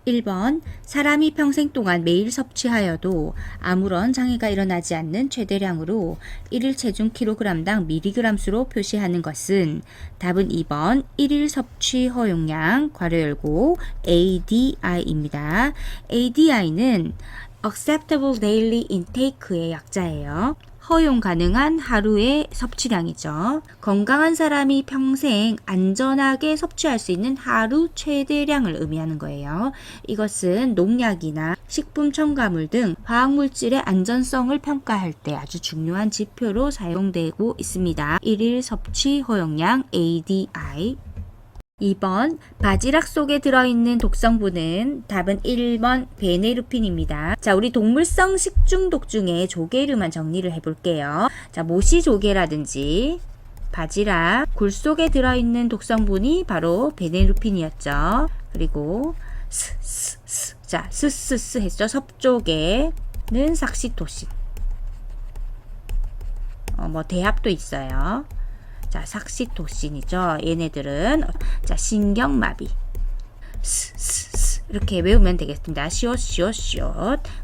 1번 사람이 평생 동안 매일 섭취하여도 아무런 장애가 일어나지 않는 최대량으로 1일 체중 kg당 mg수로 표시하는 것은 답은 2번 1일 섭취 허용량 괄호 열고 ADI입니다. ADI는 Acceptable Daily Intake의 약자예요. 허용 가능한 하루의 섭취량이죠. 건강한 사람이 평생 안전하게 섭취할 수 있는 하루 최대량을 의미하는 거예요. 이것은 농약이나 식품 첨가물 등 화학물질의 안전성을 평가할 때 아주 중요한 지표로 사용되고 있습니다. 1일 섭취 허용량 ADI. 2번 바지락 속에 들어있는 독성분은 답은 1번 베네루핀입니다. 자, 우리 동물성 식중독 중에 조개류만 정리를 해볼게요. 자, 모시조개라든지 바지락, 굴 속에 들어있는 독성분이 바로 베네루핀이었죠. 그리고 자, 스스스 했죠. 섭조개는 삭시토신. 대합도 있어요. 자, 삭시토신이죠. 얘네들은 자, 신경마비. 이렇게 외우면 되겠습니다. 시옷.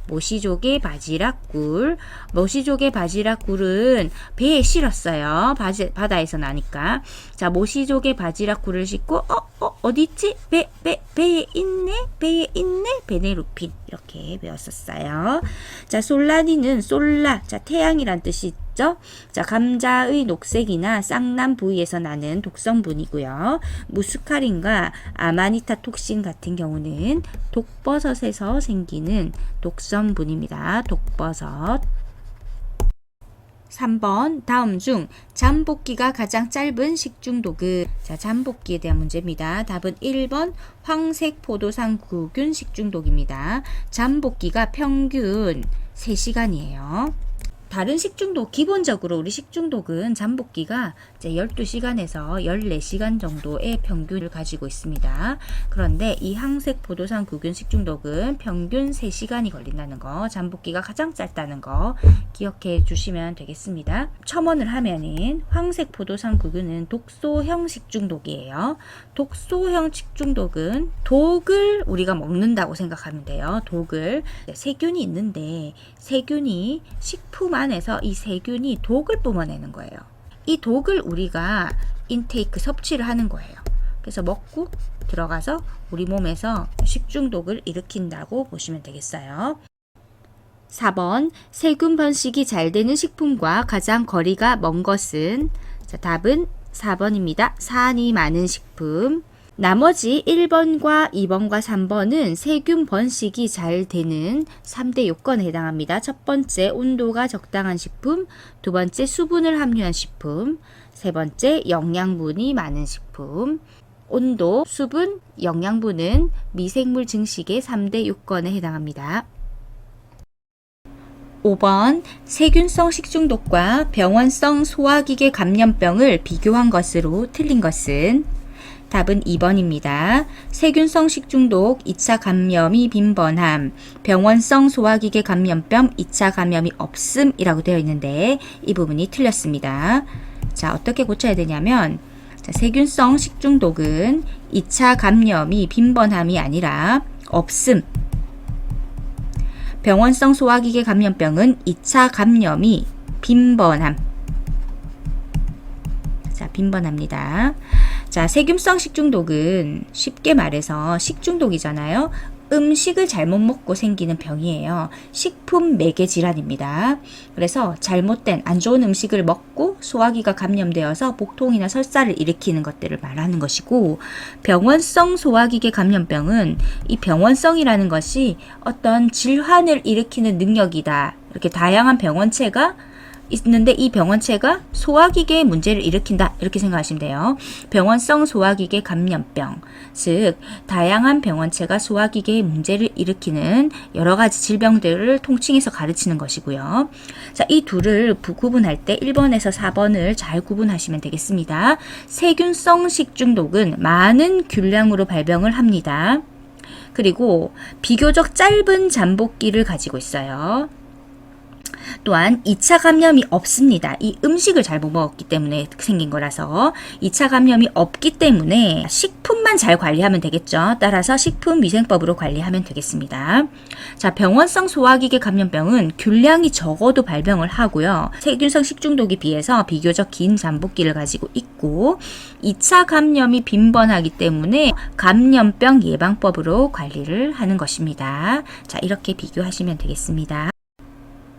모시조개 바지락굴. 모시조개 바지락굴은 배에 실었어요. 바다에서 나니까. 자, 모시조개 바지락굴을 싣고 어디 있지? 배에 있네. 베네루핀. 이렇게 배웠었어요. 자, 솔라니는 자, 태양이란 뜻이 있죠? 자, 감자의 녹색이나 쌍남 부위에서 나는 독성분이고요. 무스카린과 아마니타톡신 같은 경우는 독버섯에서 생기는 독성분입니다. 독버섯. 3번 다음 중 잠복기가 가장 짧은 식중독은 자, 잠복기에 대한 문제입니다. 답은 1번 황색포도상구균 식중독입니다. 잠복기가 평균 3시간이에요. 다른 식중독, 기본적으로 우리 식중독은 잠복기가 이제 12시간에서 14시간 정도의 평균을 가지고 있습니다. 그런데 이 항색포도상 구균 식중독은 평균 3시간이 걸린다는 거, 잠복기가 가장 짧다는 거 기억해 주시면 되겠습니다. 첨언을 하면은 황색포도상 구균은 독소형 식중독이에요. 독소형 식중독은 독을 우리가 먹는다고 생각하면 돼요. 독을. 세균이 있는데 세균이 식품 안에서 이 세균이 독을 뿜어내는 거예요. 이 독을 우리가 인테이크 섭취를 하는 거예요. 그래서 먹고 들어가서 우리 몸에서 식중독을 일으킨다고 보시면 되겠어요. 4번 세균 번식이 잘 되는 식품과 가장 거리가 먼 것은 자, 답은 4번입니다. 산이 많은 식품. 나머지 1번과 2번과 3번은 세균 번식이 잘 되는 3대 요건에 해당합니다. 첫 번째, 온도가 적당한 식품. 두 번째, 수분을 함유한 식품. 세 번째, 영양분이 많은 식품. 온도, 수분, 영양분은 미생물 증식의 3대 요건에 해당합니다. 5번 세균성 식중독과 병원성 소화기계 감염병을 비교한 것으로 틀린 것은 답은 2번입니다. 세균성 식중독 2차 감염이 빈번함, 병원성 소화기계 감염병 2차 감염이 없음이라고 되어 있는데 이 부분이 틀렸습니다. 자, 어떻게 고쳐야 되냐면 자, 세균성 식중독은 2차 감염이 빈번함이 아니라 없음. 병원성 소화기계 감염병은 2차 감염이 빈번함. 자, 빈번합니다. 자, 세균성 식중독은 쉽게 말해서 식중독이잖아요. 음식을 잘못 먹고 생기는 병이에요. 식품 매개 질환입니다. 그래서 잘못된 안 좋은 음식을 먹고 소화기가 감염되어서 복통이나 설사를 일으키는 것들을 말하는 것이고, 병원성 소화기계 감염병은 이 병원성이라는 것이 어떤 질환을 일으키는 능력이다. 이렇게 다양한 병원체가 있는데 이 병원체가 소화기계의 문제를 일으킨다 이렇게 생각하시면 돼요. 병원성 소화기계 감염병, 즉 다양한 병원체가 소화기계의 문제를 일으키는 여러 가지 질병들을 통칭해서 가르치는 것이고요. 자, 이 둘을 구분할 때 1번에서 4번을 잘 구분하시면 되겠습니다. 세균성 식중독은 많은 균량으로 발병을 합니다. 그리고 비교적 짧은 잠복기를 가지고 있어요. 또한 2차 감염이 없습니다. 이 음식을 잘못 먹었기 때문에 생긴 거라서 2차 감염이 없기 때문에 식품만 잘 관리하면 되겠죠. 따라서 식품위생법으로 관리하면 되겠습니다. 자, 병원성 소화기계 감염병은 균량이 적어도 발병을 하고요. 세균성 식중독에 비해서 비교적 긴 잠복기를 가지고 있고 2차 감염이 빈번하기 때문에 감염병 예방법으로 관리를 하는 것입니다. 자, 이렇게 비교하시면 되겠습니다.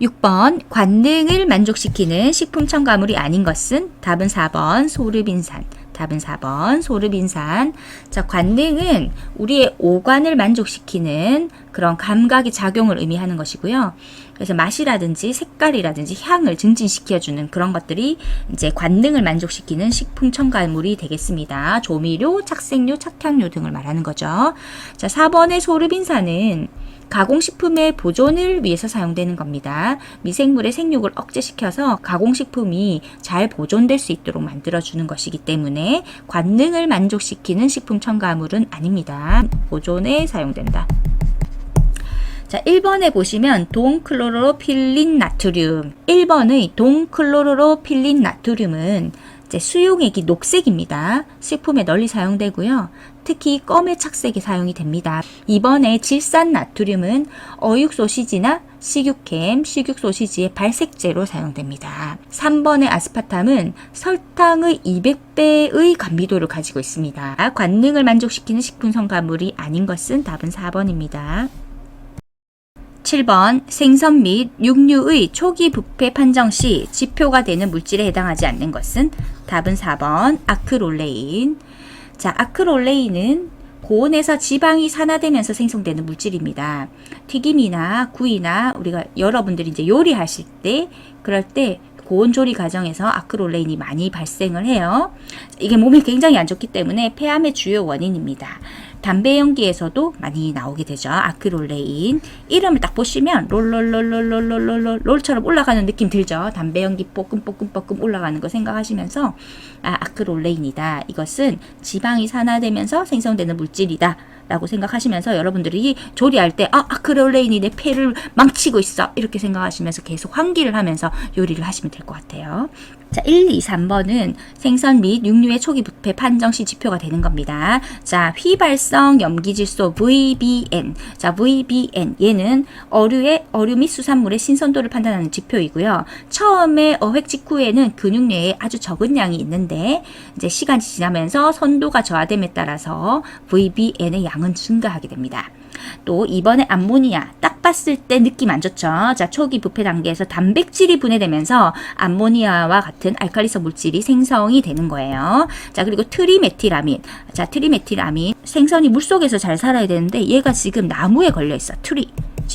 6번 관능을 만족시키는 식품 첨가물이 아닌 것은 답은 4번 소르빈산. 답은 4번 소르빈산. 자, 관능은 우리의 오감을 만족시키는 그런 감각의 작용을 의미하는 것이고요. 그래서 맛이라든지 색깔이라든지 향을 증진시켜주는 그런 것들이 이제 관능을 만족시키는 식품 첨가물이 되겠습니다. 조미료, 착색료, 착향료 등을 말하는 거죠. 자, 4번의 소르빈산은 가공식품의 보존을 위해서 사용되는 겁니다. 미생물의 생육을 억제시켜서 가공식품이 잘 보존될 수 있도록 만들어주는 것이기 때문에 관능을 만족시키는 식품 첨가물은 아닙니다. 보존에 사용된다. 자, 1번에 보시면 동클로로필린 나트륨. 1번의 동클로로필린 나트륨은 이제 수용액이 녹색입니다. 식품에 널리 사용되고요. 특히 껌의 착색에 사용이 됩니다. 2번에 질산 나트륨은 어육 소시지나 식육햄, 식육 소시지의 발색제로 사용됩니다. 3번의 아스파탐은 설탕의 200배의 감미도를 가지고 있습니다. 관능을 만족시키는 식품 첨가물이 아닌 것은 답은 4번입니다. 7번 생선 및 육류의 초기 부패 판정 시 지표가 되는 물질에 해당하지 않는 것은 답은 4번 아크롤레인. 자, 아크롤레인은 고온에서 지방이 산화되면서 생성되는 물질입니다. 튀김이나 구이나 우리가 여러분들이 이제 요리하실 때 그럴 때 고온 조리 과정에서 아크롤레인이 많이 발생을 해요. 이게 몸에 굉장히 안 좋기 때문에 폐암의 주요 원인입니다. 담배 연기에서도 많이 나오게 되죠. 아크롤레인. 이름을 딱 보시면 롤처럼 올라가는 느낌 들죠. 담배 연기 뽀끔 올라가는 거 생각하시면서 아크롤레인이다. 이것은 지방이 산화되면서 생성되는 물질이다. 라고 생각하시면서 여러분들이 조리할 때 아크롤레인이 내 폐를 망치고 있어. 이렇게 생각하시면서 계속 환기를 하면서 요리를 하시면 될 것 같아요. 자, 1, 2, 3번은 생선 및 육류의 초기 부패 판정 시 지표가 되는 겁니다. 자, 휘발성 염기질소 VBN. 자, VBN. 얘는 어류 및 수산물의 신선도를 판단하는 지표이고요. 처음에 어획 직후에는 근육내에 아주 적은 양이 있는데 이제 시간이 지나면서 선도가 저하됨에 따라서 VBN의 양은 증가하게 됩니다. 또 이번에 암모니아 딱 봤을 때 느낌 안 좋죠. 자, 초기 부패 단계에서 단백질이 분해되면서 암모니아와 같은 알칼리성 물질이 생성이 되는 거예요. 자, 그리고 트리메틸아민. 자, 트리메틸아민 생선이 물속에서 잘 살아야 되는데 얘가 지금 나무에 걸려 있어.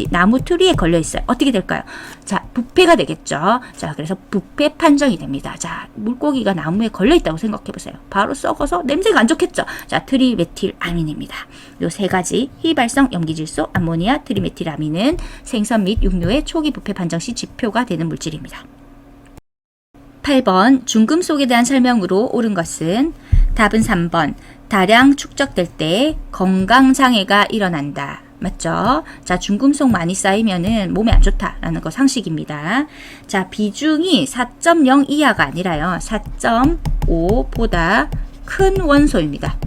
나무 트리에 걸려 있어요. 어떻게 될까요? 자, 부패가 되겠죠. 자, 그래서 부패 판정이 됩니다. 자, 물고기가 나무에 걸려 있다고 생각해 보세요. 바로 썩어서 냄새가 안 좋겠죠. 자, 트리메틸아민입니다. 요 세 가지 휘발성 염기질소, 암모니아, 트리메틸아민은 생선 및 육류의 초기 부패 판정 시 지표가 되는 물질입니다. 8번 중금속에 대한 설명으로 옳은 것은 답은 3번 다량 축적될 때 건강장애가 일어난다. 맞죠? 자, 중금속 많이 쌓이면은 몸에 안 좋다라는 거 상식입니다. 자, 비중이 4.0 이하가 아니라요. 4.5보다 큰 원소입니다.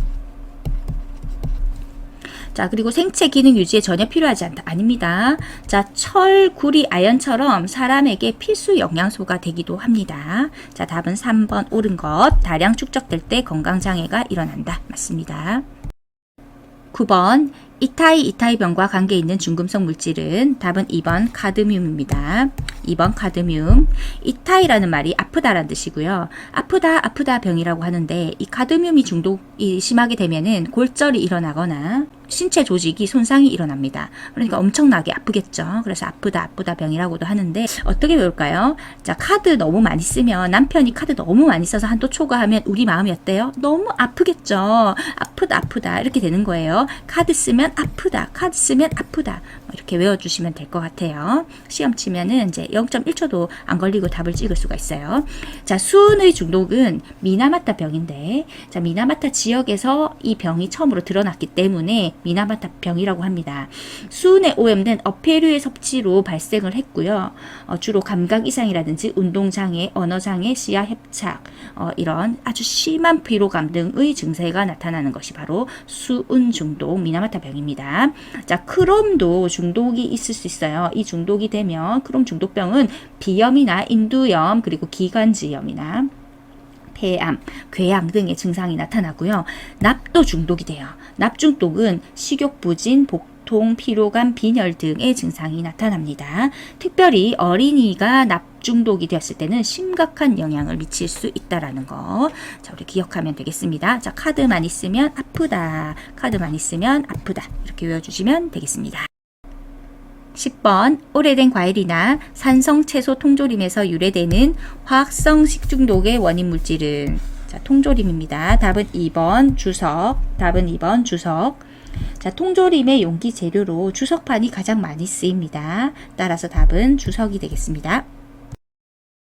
자, 그리고 생체 기능 유지에 전혀 필요하지 않다. 아닙니다. 자, 철, 구리, 아연처럼 사람에게 필수 영양소가 되기도 합니다. 자, 답은 3번 옳은 것. 다량 축적될 때 건강장애가 일어난다. 맞습니다. 9번 이타이병과 관계 있는 중금속 물질은 답은 2번 카드뮴입니다. 2번 카드뮴. 이타이라는 말이 아프다라는 뜻이고요. 아프다 병이라고 하는데 이 카드뮴이 중독이 심하게 되면은 골절이 일어나거나 신체 조직이 손상이 일어납니다. 그러니까 엄청나게 아프겠죠. 그래서 아프다 병이라고도 하는데 어떻게 배울까요? 자, 카드 너무 많이 쓰면 남편이 카드 너무 많이 써서 한도 초과하면 우리 마음이 어때요? 너무 아프겠죠. 아프다 이렇게 되는 거예요. 카드 쓰면 아프다. 카드 쓰면 아프다. 이렇게 외워주시면 될 것 같아요. 시험 치면은 이제 0.1초도 안 걸리고 답을 찍을 수가 있어요. 자, 수은의 중독은 미나마타 병인데, 자, 미나마타 지역에서 이 병이 처음으로 드러났기 때문에 미나마타병이라고 합니다. 수은에 오염된 어패류의 섭취로 발생을 했고요. 주로 감각 이상이라든지 운동장애, 언어장애, 시야 협착, 이런 아주 심한 피로감 등의 증세가 나타나는 것이 바로 수은 중독, 미나마타병입니다. 자, 크롬도 중독이 있을 수 있어요. 이 중독이 되면 크롬 중독병은 비염이나 인두염, 그리고 기관지염이나 폐암, 궤양 등의 증상이 나타나고요. 납도 중독이 돼요. 납 중독은 식욕 부진, 복통, 피로감, 빈혈 등의 증상이 나타납니다. 특별히 어린이가 납 중독이 되었을 때는 심각한 영향을 미칠 수 있다라는 거. 자, 우리 기억하면 되겠습니다. 자, 카드만 있으면 아프다. 카드만 있으면 아프다. 이렇게 외워주시면 되겠습니다. 10번 오래된 과일이나 산성 채소 통조림에서 유래되는 화학성 식중독의 원인 물질은, 자, 통조림입니다. 답은 2번 주석. 답은 2번 주석. 자, 통조림의 용기 재료로 주석판이 가장 많이 쓰입니다. 따라서 답은 주석이 되겠습니다.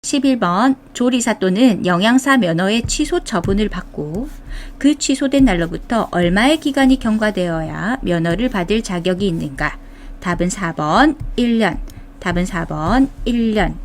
11번 조리사 또는 영양사 면허의 취소 처분을 받고 그 취소된 날로부터 얼마의 기간이 경과되어야 면허를 받을 자격이 있는가? 답은 4번 1년. 답은 4번 1년.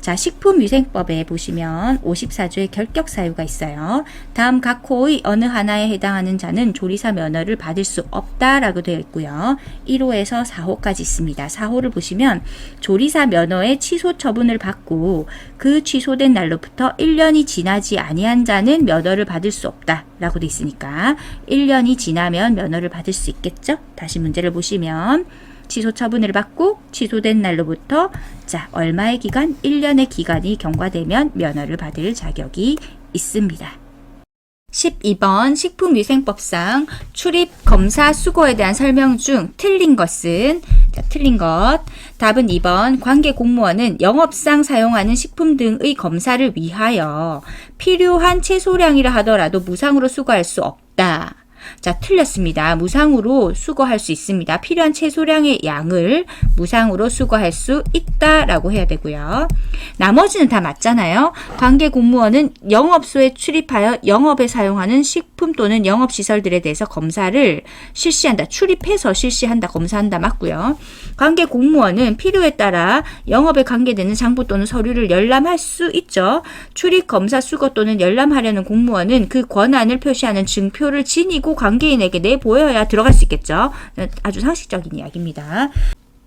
자, 식품위생법에 보시면 54조의 결격 사유가 있어요. 다음 각 호의 어느 하나에 해당하는 자는 조리사 면허를 받을 수 없다라고 되어 있고요. 1호에서 4호까지 있습니다. 4호를 보시면 조리사 면허의 취소 처분을 받고 그 취소된 날로부터 1년이 지나지 아니한 자는 면허를 받을 수 없다라고 되어 있으니까 1년이 지나면 면허를 받을 수 있겠죠? 다시 문제를 보시면 취소 처분을 받고 취소된 날로부터 자, 얼마의 기간? 1년의 기간이 경과되면 면허를 받을 자격이 있습니다. 12번 식품위생법상 출입 검사 수거에 대한 설명 중 틀린 것은, 자, 틀린 것. 답은 2번 관계 공무원은 영업상 사용하는 식품 등의 검사를 위하여 필요한 채소량이라 하더라도 무상으로 수거할 수 없다. 자, 틀렸습니다. 무상으로 수거할 수 있습니다. 필요한 채소량의 양을 무상으로 수거할 수 있다라고 해야 되고요. 나머지는 다 맞잖아요. 관계 공무원은 영업소에 출입하여 영업에 사용하는 식품 또는 영업시설들에 대해서 검사를 실시한다. 출입해서 실시한다. 검사한다. 맞고요. 관계 공무원은 필요에 따라 영업에 관계되는 장부 또는 서류를 열람할 수 있죠. 출입 검사 수거 또는 열람하려는 공무원은 그 권한을 표시하는 증표를 지니고 관계인에게 내보여야 들어갈 수 있겠죠. 아주 상식적인 이야기입니다.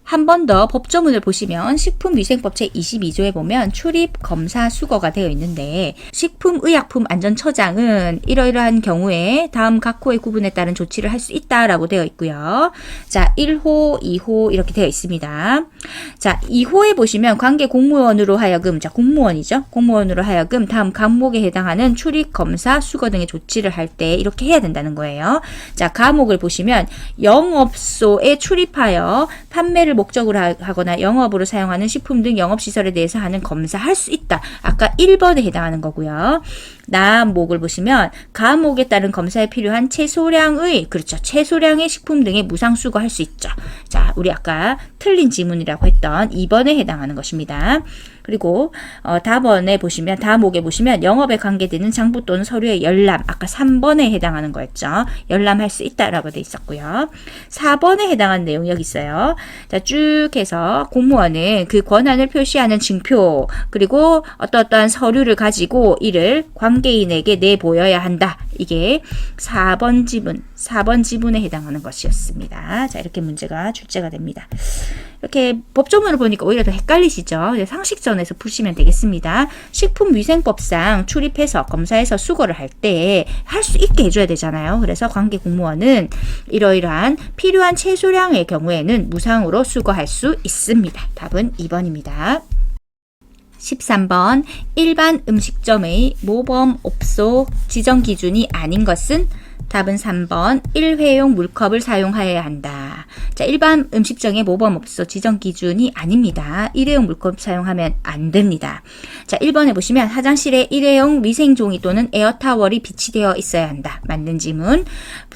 한 번 더 법조문을 보시면 식품위생법 제22조에 보면 출입, 검사, 수거가 되어 있는데 식품의약품안전처장은 이러이러한 경우에 다음 각 호의 구분에 따른 조치를 할 수 있다라고 되어 있고요. 자, 1호, 2호 이렇게 되어 있습니다. 자, 2호에 보시면 관계 공무원으로 하여금, 자, 공무원이죠. 공무원으로 하여금 다음 과목에 해당하는 출입, 검사, 수거 등의 조치를 할 때 이렇게 해야 된다는 거예요. 자, 과목을 보시면 영업소에 출입하여 판매를 목적으로 하거나 영업으로 사용하는 식품 등 영업시설에 대해서 하는 검사할 수 있다. 아까 1번에 해당하는 거고요. 나목을 보시면 가목에 따른 검사에 필요한 채소량의, 그렇죠. 채소량의 식품 등의 무상 수거할 수 있죠. 자, 우리 아까 틀린 지문이라고 했던 2번에 해당하는 것입니다. 그리고 다번에 보시면, 다목에 보시면 영업에 관계되는 장부 또는 서류의 열람, 아까 3번에 해당하는 거였죠. 열람할 수 있다라고 돼 있었고요. 4번에 해당하는 내용이 여기 있어요. 자, 쭉 해서 공무원은 그 권한을 표시하는 증표, 그리고 어떠한 서류를 가지고 이를 관계인에게 내보여야 한다. 이게 4번 지문에 해당하는 것이었습니다. 자, 이렇게 문제가 출제가 됩니다. 이렇게 법조문을 보니까 오히려 더 헷갈리시죠? 상식전에서 푸시면 되겠습니다. 식품위생법상 출입해서 검사해서 수거를 할 때 할 수 있게 해줘야 되잖아요. 그래서 관계 공무원은 이러이러한 필요한 채소량의 경우에는 무상으로 수거할 수 있습니다. 답은 2번입니다. 13번 일반 음식점의 모범업소 지정 기준이 아닌 것은? 답은 3번 일회용 물컵을 사용하여야 한다. 자, 일반 음식점의 모범업소 지정 기준이 아닙니다. 일회용 물컵 사용하면 안 됩니다. 자, 1번에 보시면 화장실에 일회용 위생종이 또는 에어타월이 비치되어 있어야 한다. 맞는 지문.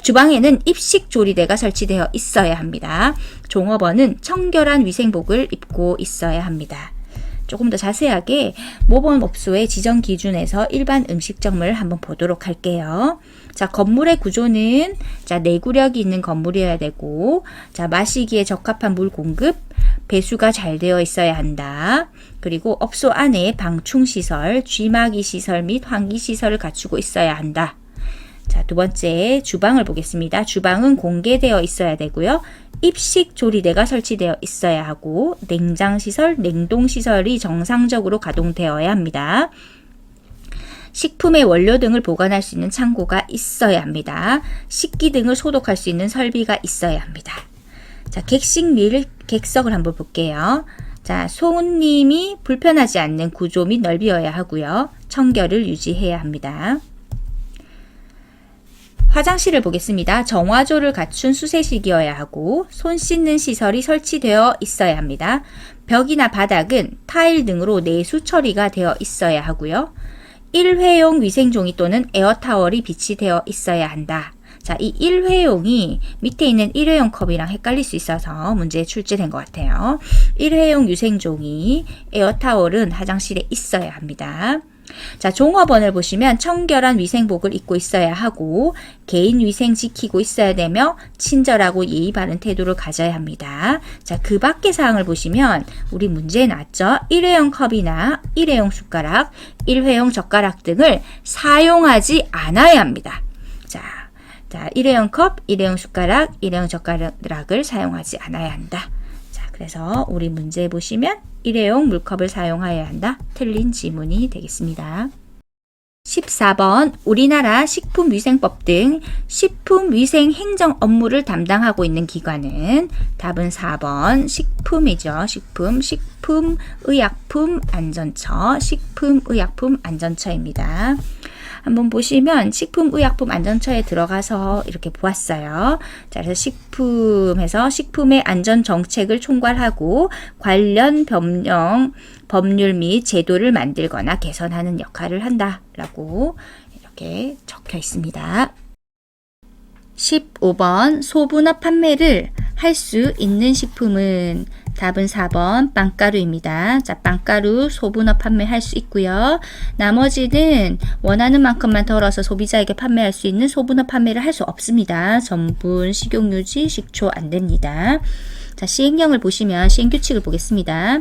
주방에는 입식 조리대가 설치되어 있어야 합니다. 종업원은 청결한 위생복을 입고 있어야 합니다. 조금 더 자세하게 모범업소의 지정 기준에서 일반 음식점을 한번 보도록 할게요. 자, 건물의 구조는 자, 내구력이 있는 건물이어야 되고, 자, 마시기에 적합한 물 공급, 배수가 잘 되어 있어야 한다. 그리고 업소 안에 방충시설, 쥐막이 시설 및 환기시설을 갖추고 있어야 한다. 자, 두 번째 주방을 보겠습니다. 주방은 공개되어 있어야 되고요. 입식 조리대가 설치되어 있어야 하고, 냉장시설, 냉동시설이 정상적으로 가동되어야 합니다. 식품의 원료 등을 보관할 수 있는 창고가 있어야 합니다. 식기 등을 소독할 수 있는 설비가 있어야 합니다. 자, 객식 및 객석을 한번 볼게요. 자, 손님이 불편하지 않는 구조 및 넓이여야 하고요. 청결을 유지해야 합니다. 화장실을 보겠습니다. 정화조를 갖춘 수세식이어야 하고 손 씻는 시설이 설치되어 있어야 합니다. 벽이나 바닥은 타일 등으로 내수 처리가 되어 있어야 하고요. 일회용 위생종이 또는 에어타월이 비치되어 있어야 한다. 자, 이 일회용이 밑에 있는 일회용 컵이랑 헷갈릴 수 있어서 문제에 출제된 것 같아요. 일회용 위생종이, 에어타월은 화장실에 있어야 합니다. 자, 종업원을 보시면 청결한 위생복을 입고 있어야 하고 개인 위생 지키고 있어야 되며 친절하고 예의 바른 태도를 가져야 합니다. 자, 그 밖의 사항을 보시면 우리 문제에 나왔죠. 일회용 컵이나 일회용 숟가락, 일회용 젓가락 등을 사용하지 않아야 합니다. 자, 일회용 컵, 일회용 숟가락, 일회용 젓가락을 사용하지 않아야 한다. 자, 그래서 우리 문제 보시면 일회용 물컵을 사용해야 한다. 틀린 지문이 되겠습니다. 14번 우리나라 식품위생법 등 식품위생행정 업무를 담당하고 있는 기관은 답은 4번 식품이죠. 식품의약품안전처, 식품의약품안전처입니다. 한번 보시면 식품의약품안전처에 들어가서 이렇게 보았어요. 자, 그래서 식품에서 식품의 안전 정책을 총괄하고 관련 법률 및 제도를 만들거나 개선하는 역할을 한다라고 이렇게 적혀 있습니다. 15번 소분업 판매를 할 수 있는 식품은 답은 4번 빵가루입니다. 자, 빵가루 소분업 판매할 수 있고요. 나머지는 원하는 만큼만 덜어서 소비자에게 판매할 수 있는 소분업 판매를 할 수 없습니다. 전분, 식용유지, 식초 안 됩니다. 자, 시행령을 보시면 시행규칙을 보겠습니다.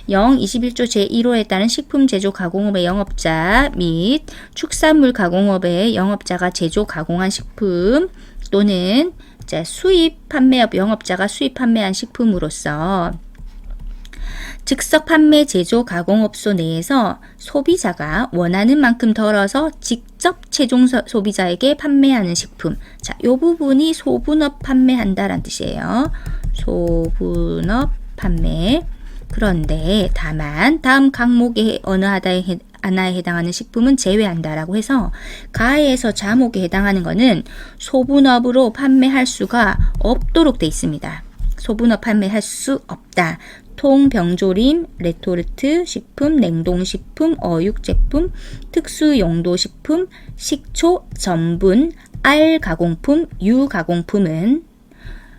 21조 제1호에 따른 식품 제조 가공업의 영업자 및 축산물 가공업의 영업자가 제조 가공한 식품 또는 수입 판매업 영업자가 수입 판매한 식품으로서 즉석 판매 제조 가공업소 내에서 소비자가 원하는 만큼 덜어서 직접 최종 소비자에게 판매하는 식품. 자, 이 부분이 소분업 판매한다라는 뜻이에요. 소분업 판매. 그런데 다만 다음 항목의 어느 하나에 해당하는 식품은 제외한다라고 해서 가에서 자목에 해당하는 것은 소분업으로 판매할 수가 없도록 돼 있습니다. 소분업 판매할 수 없다. 통, 병조림, 레토르트, 식품, 냉동식품, 어육제품, 특수용도식품, 식초, 전분, 알 가공품, 유 가공품은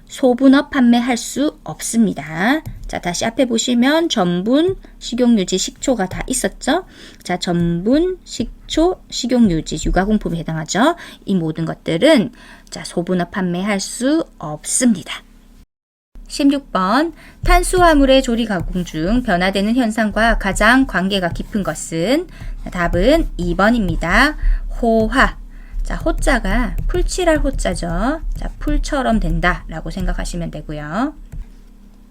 소분업 판매할 수 없습니다. 자, 다시 앞에 보시면 전분, 식용유지, 식초가 다 있었죠? 자, 전분, 식초, 식용유지, 유가공품에 해당하죠? 이 모든 것들은 자, 소분업 판매할 수 없습니다. 16번 탄수화물의 조리 가공 중 변화되는 현상과 가장 관계가 깊은 것은 답은 2번입니다. 호화. 자, 호자가 풀칠할 호자죠. 자, 풀처럼 된다 라고 생각하시면 되고요.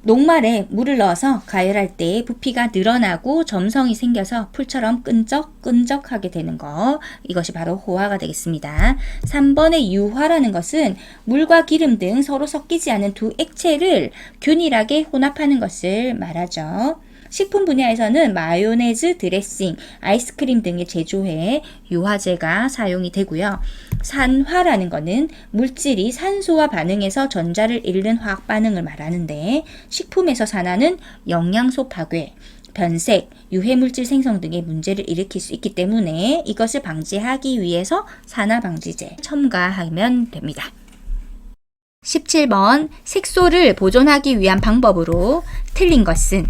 녹말에 물을 넣어서 가열할 때 부피가 늘어나고 점성이 생겨서 풀처럼 끈적끈적하게 되는 거, 이것이 바로 호화가 되겠습니다. 3번의 유화라는 것은 물과 기름 등 서로 섞이지 않은 두 액체를 균일하게 혼합하는 것을 말하죠. 식품 분야에서는 마요네즈, 드레싱, 아이스크림 등의 제조에 유화제가 사용이 되고요. 산화라는 것은 물질이 산소와 반응해서 전자를 잃는 화학 반응을 말하는데, 식품에서 산화는 영양소 파괴, 변색, 유해물질 생성 등의 문제를 일으킬 수 있기 때문에 이것을 방지하기 위해서 산화방지제 첨가하면 됩니다. 17번 색소를 보존하기 위한 방법으로 틀린 것은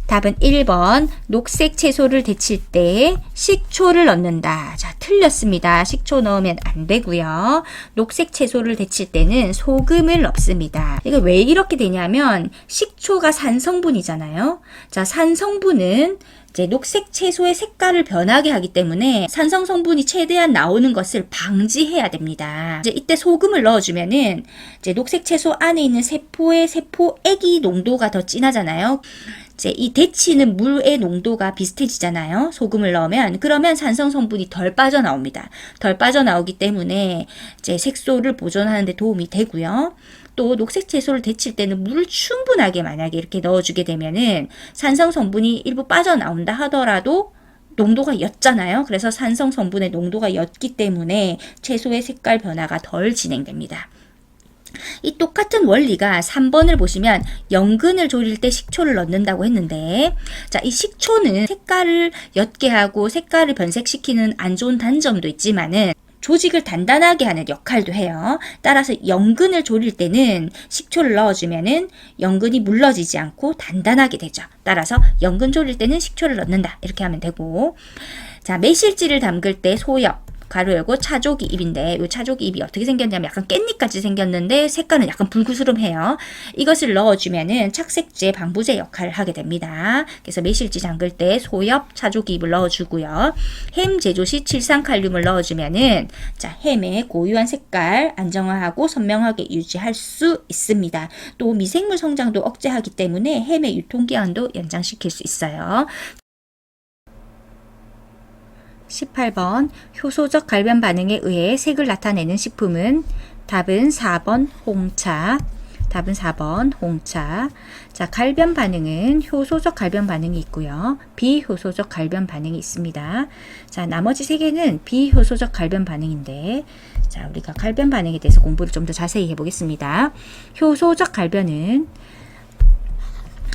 답은 1번 녹색 채소를 데칠 때 식초를 넣는다. 자, 틀렸습니다. 식초 넣으면 안 되고요. 녹색 채소를 데칠 때는 소금을 넣습니다. 이거 왜 이렇게 되냐면 식초가 산성분이잖아요. 자, 산성분은 이제 녹색 채소의 색깔을 변하게 하기 때문에 산성 성분이 최대한 나오는 것을 방지해야 됩니다. 이제 이때 소금을 넣어주면은 이제 녹색 채소 안에 있는 세포의 세포액이 농도가 더 진하잖아요. 이제 이 데치는 물의 농도가 비슷해지잖아요. 소금을 넣으면. 그러면 산성 성분이 덜 빠져나옵니다. 덜 빠져나오기 때문에 이제 색소를 보존하는 데 도움이 되고요. 또 녹색 채소를 데칠 때는 물을 충분하게 만약에 이렇게 넣어주게 되면은 산성 성분이 일부 빠져나온다 하더라도 농도가 옅잖아요. 그래서 산성 성분의 농도가 옅기 때문에 채소의 색깔 변화가 덜 진행됩니다. 이 똑같은 원리가 3번을 보시면 연근을 졸일 때 식초를 넣는다고 했는데, 자, 이 식초는 색깔을 옅게 하고 색깔을 변색시키는 안 좋은 단점도 있지만은 조직을 단단하게 하는 역할도 해요. 따라서 연근을 졸일 때는 식초를 넣어주면은 연근이 물러지지 않고 단단하게 되죠. 따라서 연근 졸일 때는 식초를 넣는다. 이렇게 하면 되고, 자, 매실지를 담글 때 소엽, 가로 열고 차조기 잎인데 이 차조기 잎이 어떻게 생겼냐면 약간 깻잎같이 생겼는데 색깔은 약간 불그스름해요. 이것을 넣어주면은 착색제, 방부제 역할을 하게 됩니다. 그래서 매실지 담글 때 소엽, 차조기 잎을 넣어주고요. 햄 제조 시 칠산칼륨을 넣어주면은 자, 햄의 고유한 색깔 안정화하고 선명하게 유지할 수 있습니다. 또 미생물 성장도 억제하기 때문에 햄의 유통기한도 연장시킬 수 있어요. 18번 효소적 갈변 반응에 의해 색을 나타내는 식품은 답은 4번 홍차. 답은 4번 홍차. 자, 갈변 반응은 효소적 갈변 반응이 있고요. 비효소적 갈변 반응이 있습니다. 자, 나머지 세 개는 비효소적 갈변 반응인데, 자, 우리가 갈변 반응에 대해서 공부를 좀 더 자세히 해보겠습니다. 효소적 갈변은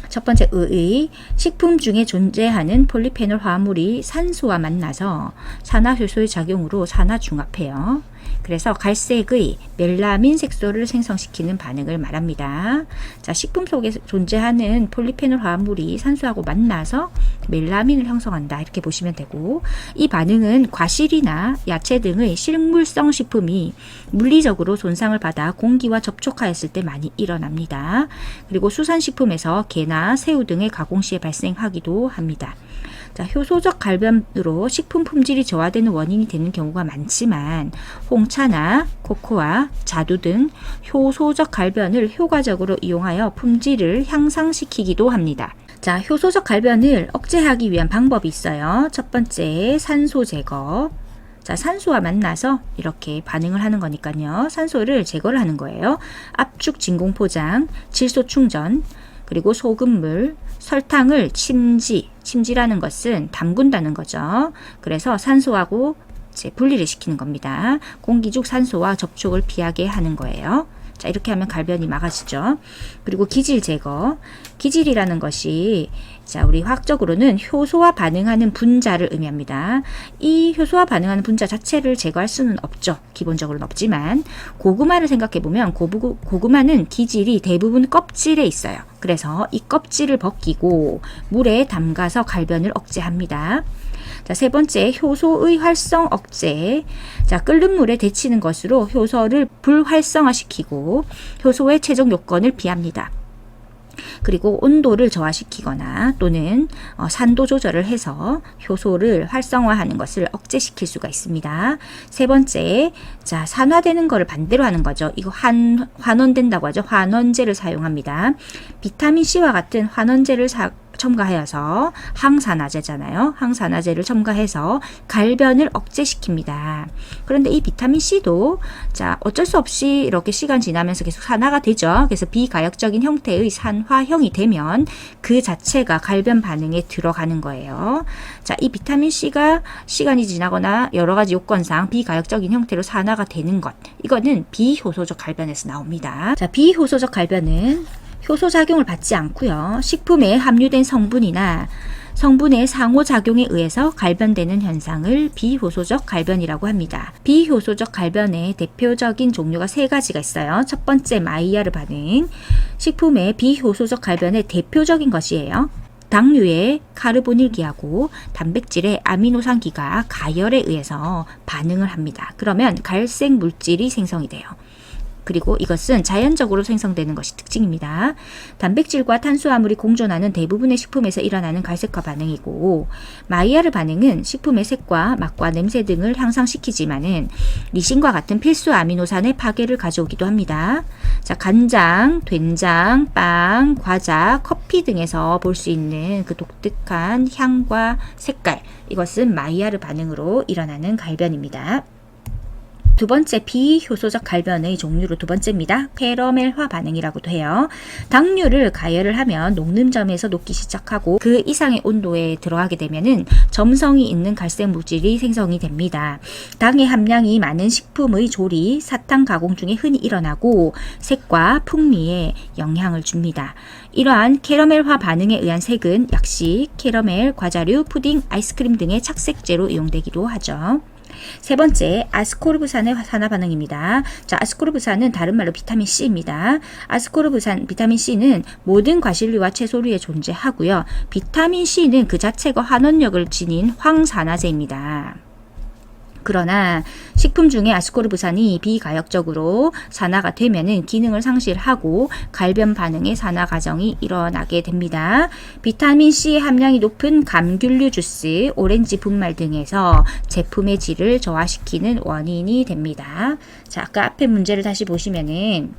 첫 번째 의의, 식품 중에 존재하는 폴리페놀 화합물이 산소와 만나서 산화효소의 작용으로 산화중합해요. 그래서 갈색의 멜라민 색소를 생성시키는 반응을 말합니다. 자, 식품 속에 존재하는 폴리페놀 화합물이 산소하고 만나서 멜라민을 형성한다. 이렇게 보시면 되고, 이 반응은 과실이나 야채 등의 식물성 식품이 물리적으로 손상을 받아 공기와 접촉하였을 때 많이 일어납니다. 그리고 수산식품에서 게나 새우 등의 가공 시에 발생하기도 합니다. 자, 효소적 갈변으로 식품 품질이 저하되는 원인이 되는 경우가 많지만 홍차나 코코아, 자두 등 효소적 갈변을 효과적으로 이용하여 품질을 향상시키기도 합니다. 자, 효소적 갈변을 억제하기 위한 방법이 있어요. 첫 번째, 산소 제거. 자, 산소와 만나서 이렇게 반응을 하는 거니까요. 산소를 제거를 하는 거예요. 압축 진공 포장, 질소 충전, 그리고 소금물, 설탕을 침지라는 것은 담근다는 거죠. 그래서 산소하고 이제 분리를 시키는 겁니다. 공기 중 산소와 접촉을 피하게 하는 거예요. 자, 이렇게 하면 갈변이 막아지죠. 그리고 기질 제거. 기질이라는 것이 자, 우리 화학적으로는 효소와 반응하는 분자를 의미합니다. 이 효소와 반응하는 분자 자체를 제거할 수는 없죠. 기본적으로는 없지만 고구마를 생각해 보면 고구마는 기질이 대부분 껍질에 있어요. 그래서 이 껍질을 벗기고 물에 담가서 갈변을 억제합니다. 자, 세 번째, 효소의 활성 억제. 자, 끓는 물에 데치는 것으로 효소를 불활성화시키고 효소의 최종 요건을 비합니다. 그리고 온도를 저하시키거나 또는 산도 조절을 해서 효소를 활성화하는 것을 억제시킬 수가 있습니다. 세 번째, 자, 산화되는 것을 반대로 하는 거죠. 이거 환원된다고 하죠. 환원제를 사용합니다. 비타민 C와 같은 환원제를 첨가하여서 항산화제잖아요. 항산화제를 첨가해서 갈변을 억제시킵니다. 그런데 이 비타민 C도 자, 어쩔 수 없이 이렇게 시간 지나면서 계속 산화가 되죠. 그래서 비가역적인 형태의 산화형이 되면 그 자체가 갈변 반응에 들어가는 거예요. 자, 이 비타민 C가 시간이 지나거나 여러 가지 요건상 비가역적인 형태로 산화가 되는 것, 이거는 비효소적 갈변에서 나옵니다. 자, 비효소적 갈변은 효소작용을 받지 않고요. 식품에 함유된 성분이나 성분의 상호작용에 의해서 갈변되는 현상을 비효소적 갈변이라고 합니다. 비효소적 갈변의 대표적인 종류가 세 가지가 있어요. 첫 번째, 마이야르 반응. 식품의 비효소적 갈변의 대표적인 것이에요. 당류의 카르보닐기하고 단백질의 아미노산기가 가열에 의해서 반응을 합니다. 그러면 갈색 물질이 생성이 돼요. 그리고 이것은 자연적으로 생성되는 것이 특징입니다. 단백질과 탄수화물이 공존하는 대부분의 식품에서 일어나는 갈색화 반응이고, 마이야르 반응은 식품의 색과 맛과 냄새 등을 향상시키지만은 리신과 같은 필수 아미노산의 파괴를 가져오기도 합니다. 자, 간장, 된장, 빵, 과자, 커피 등에서 볼 수 있는 그 독특한 향과 색깔, 이것은 마이야르 반응으로 일어나는 갈변입니다. 두 번째 비효소적 갈변의 종류로 두 번째입니다. 캐러멜화 반응이라고도 해요. 당류를 가열을 하면 녹는 점에서 녹기 시작하고 그 이상의 온도에 들어가게 되면은 점성이 있는 갈색 물질이 생성이 됩니다. 당의 함량이 많은 식품의 조리, 사탕 가공 중에 흔히 일어나고 색과 풍미에 영향을 줍니다. 이러한 캐러멜화 반응에 의한 색은 약식, 캐러멜, 과자류, 푸딩, 아이스크림 등의 착색제로 이용되기도 하죠. 세 번째, 아스코르브산의 산화 반응입니다. 자, 아스코르브산은 다른 말로 비타민 C입니다. 아스코르브산, 비타민 C는 모든 과실류와 채소류에 존재하고요. 비타민 C는 그 자체가 환원력을 지닌 황산화제입니다. 그러나 식품 중에 아스코르브산이 비가역적으로 산화가 되면은 기능을 상실하고 갈변 반응의 산화 과정이 일어나게 됩니다. 비타민 C 함량이 높은 감귤류 주스, 오렌지 분말 등에서 제품의 질을 저하시키는 원인이 됩니다. 자, 아까 앞에 문제를 다시 보시면은,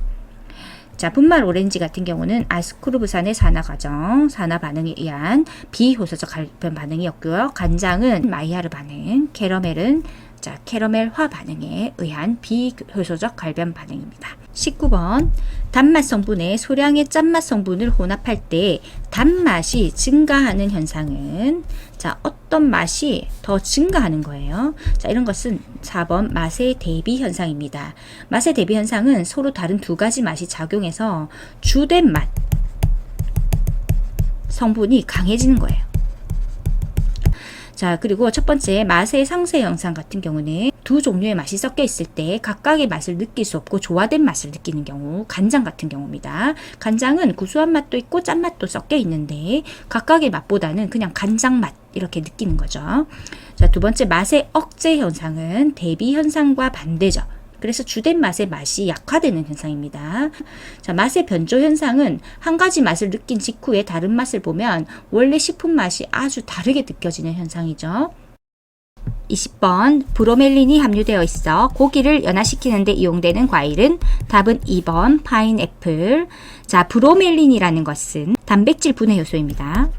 자, 분말 오렌지 같은 경우는 아스코르브산의 산화 과정, 산화 반응에 의한 비효소적 갈변 반응이었고요. 간장은 마이야르 반응, 캐러멜은 캐러멜화 반응에 의한 비효소적 갈변 반응입니다. 19번, 단맛 성분에 소량의 짠맛 성분을 혼합할 때 단맛이 증가하는 현상은, 자, 어떤 맛이 더 증가하는 거예요. 자, 이런 것은 4번 맛의 대비 현상입니다. 맛의 대비 현상은 서로 다른 두 가지 맛이 작용해서 주된 맛 성분이 강해지는 거예요. 자, 그리고 첫 번째 맛의 상쇄 현상 같은 경우는 두 종류의 맛이 섞여 있을 때 각각의 맛을 느낄 수 없고 조화된 맛을 느끼는 경우, 간장 같은 경우입니다. 간장은 구수한 맛도 있고 짠맛도 섞여 있는데 각각의 맛보다는 그냥 간장 맛 이렇게 느끼는 거죠. 자, 두 번째 맛의 억제 현상은 대비 현상과 반대죠. 그래서 주된 맛의 맛이 약화되는 현상입니다. 자, 맛의 변조 현상은 한 가지 맛을 느낀 직후에 다른 맛을 보면 원래 식품 맛이 아주 다르게 느껴지는 현상이죠. 20번, 브로멜린이 함유되어 있어 고기를 연화시키는 데 이용되는 과일은? 답은 2번 파인애플. 자, 브로멜린이라는 것은 단백질 분해 효소입니다.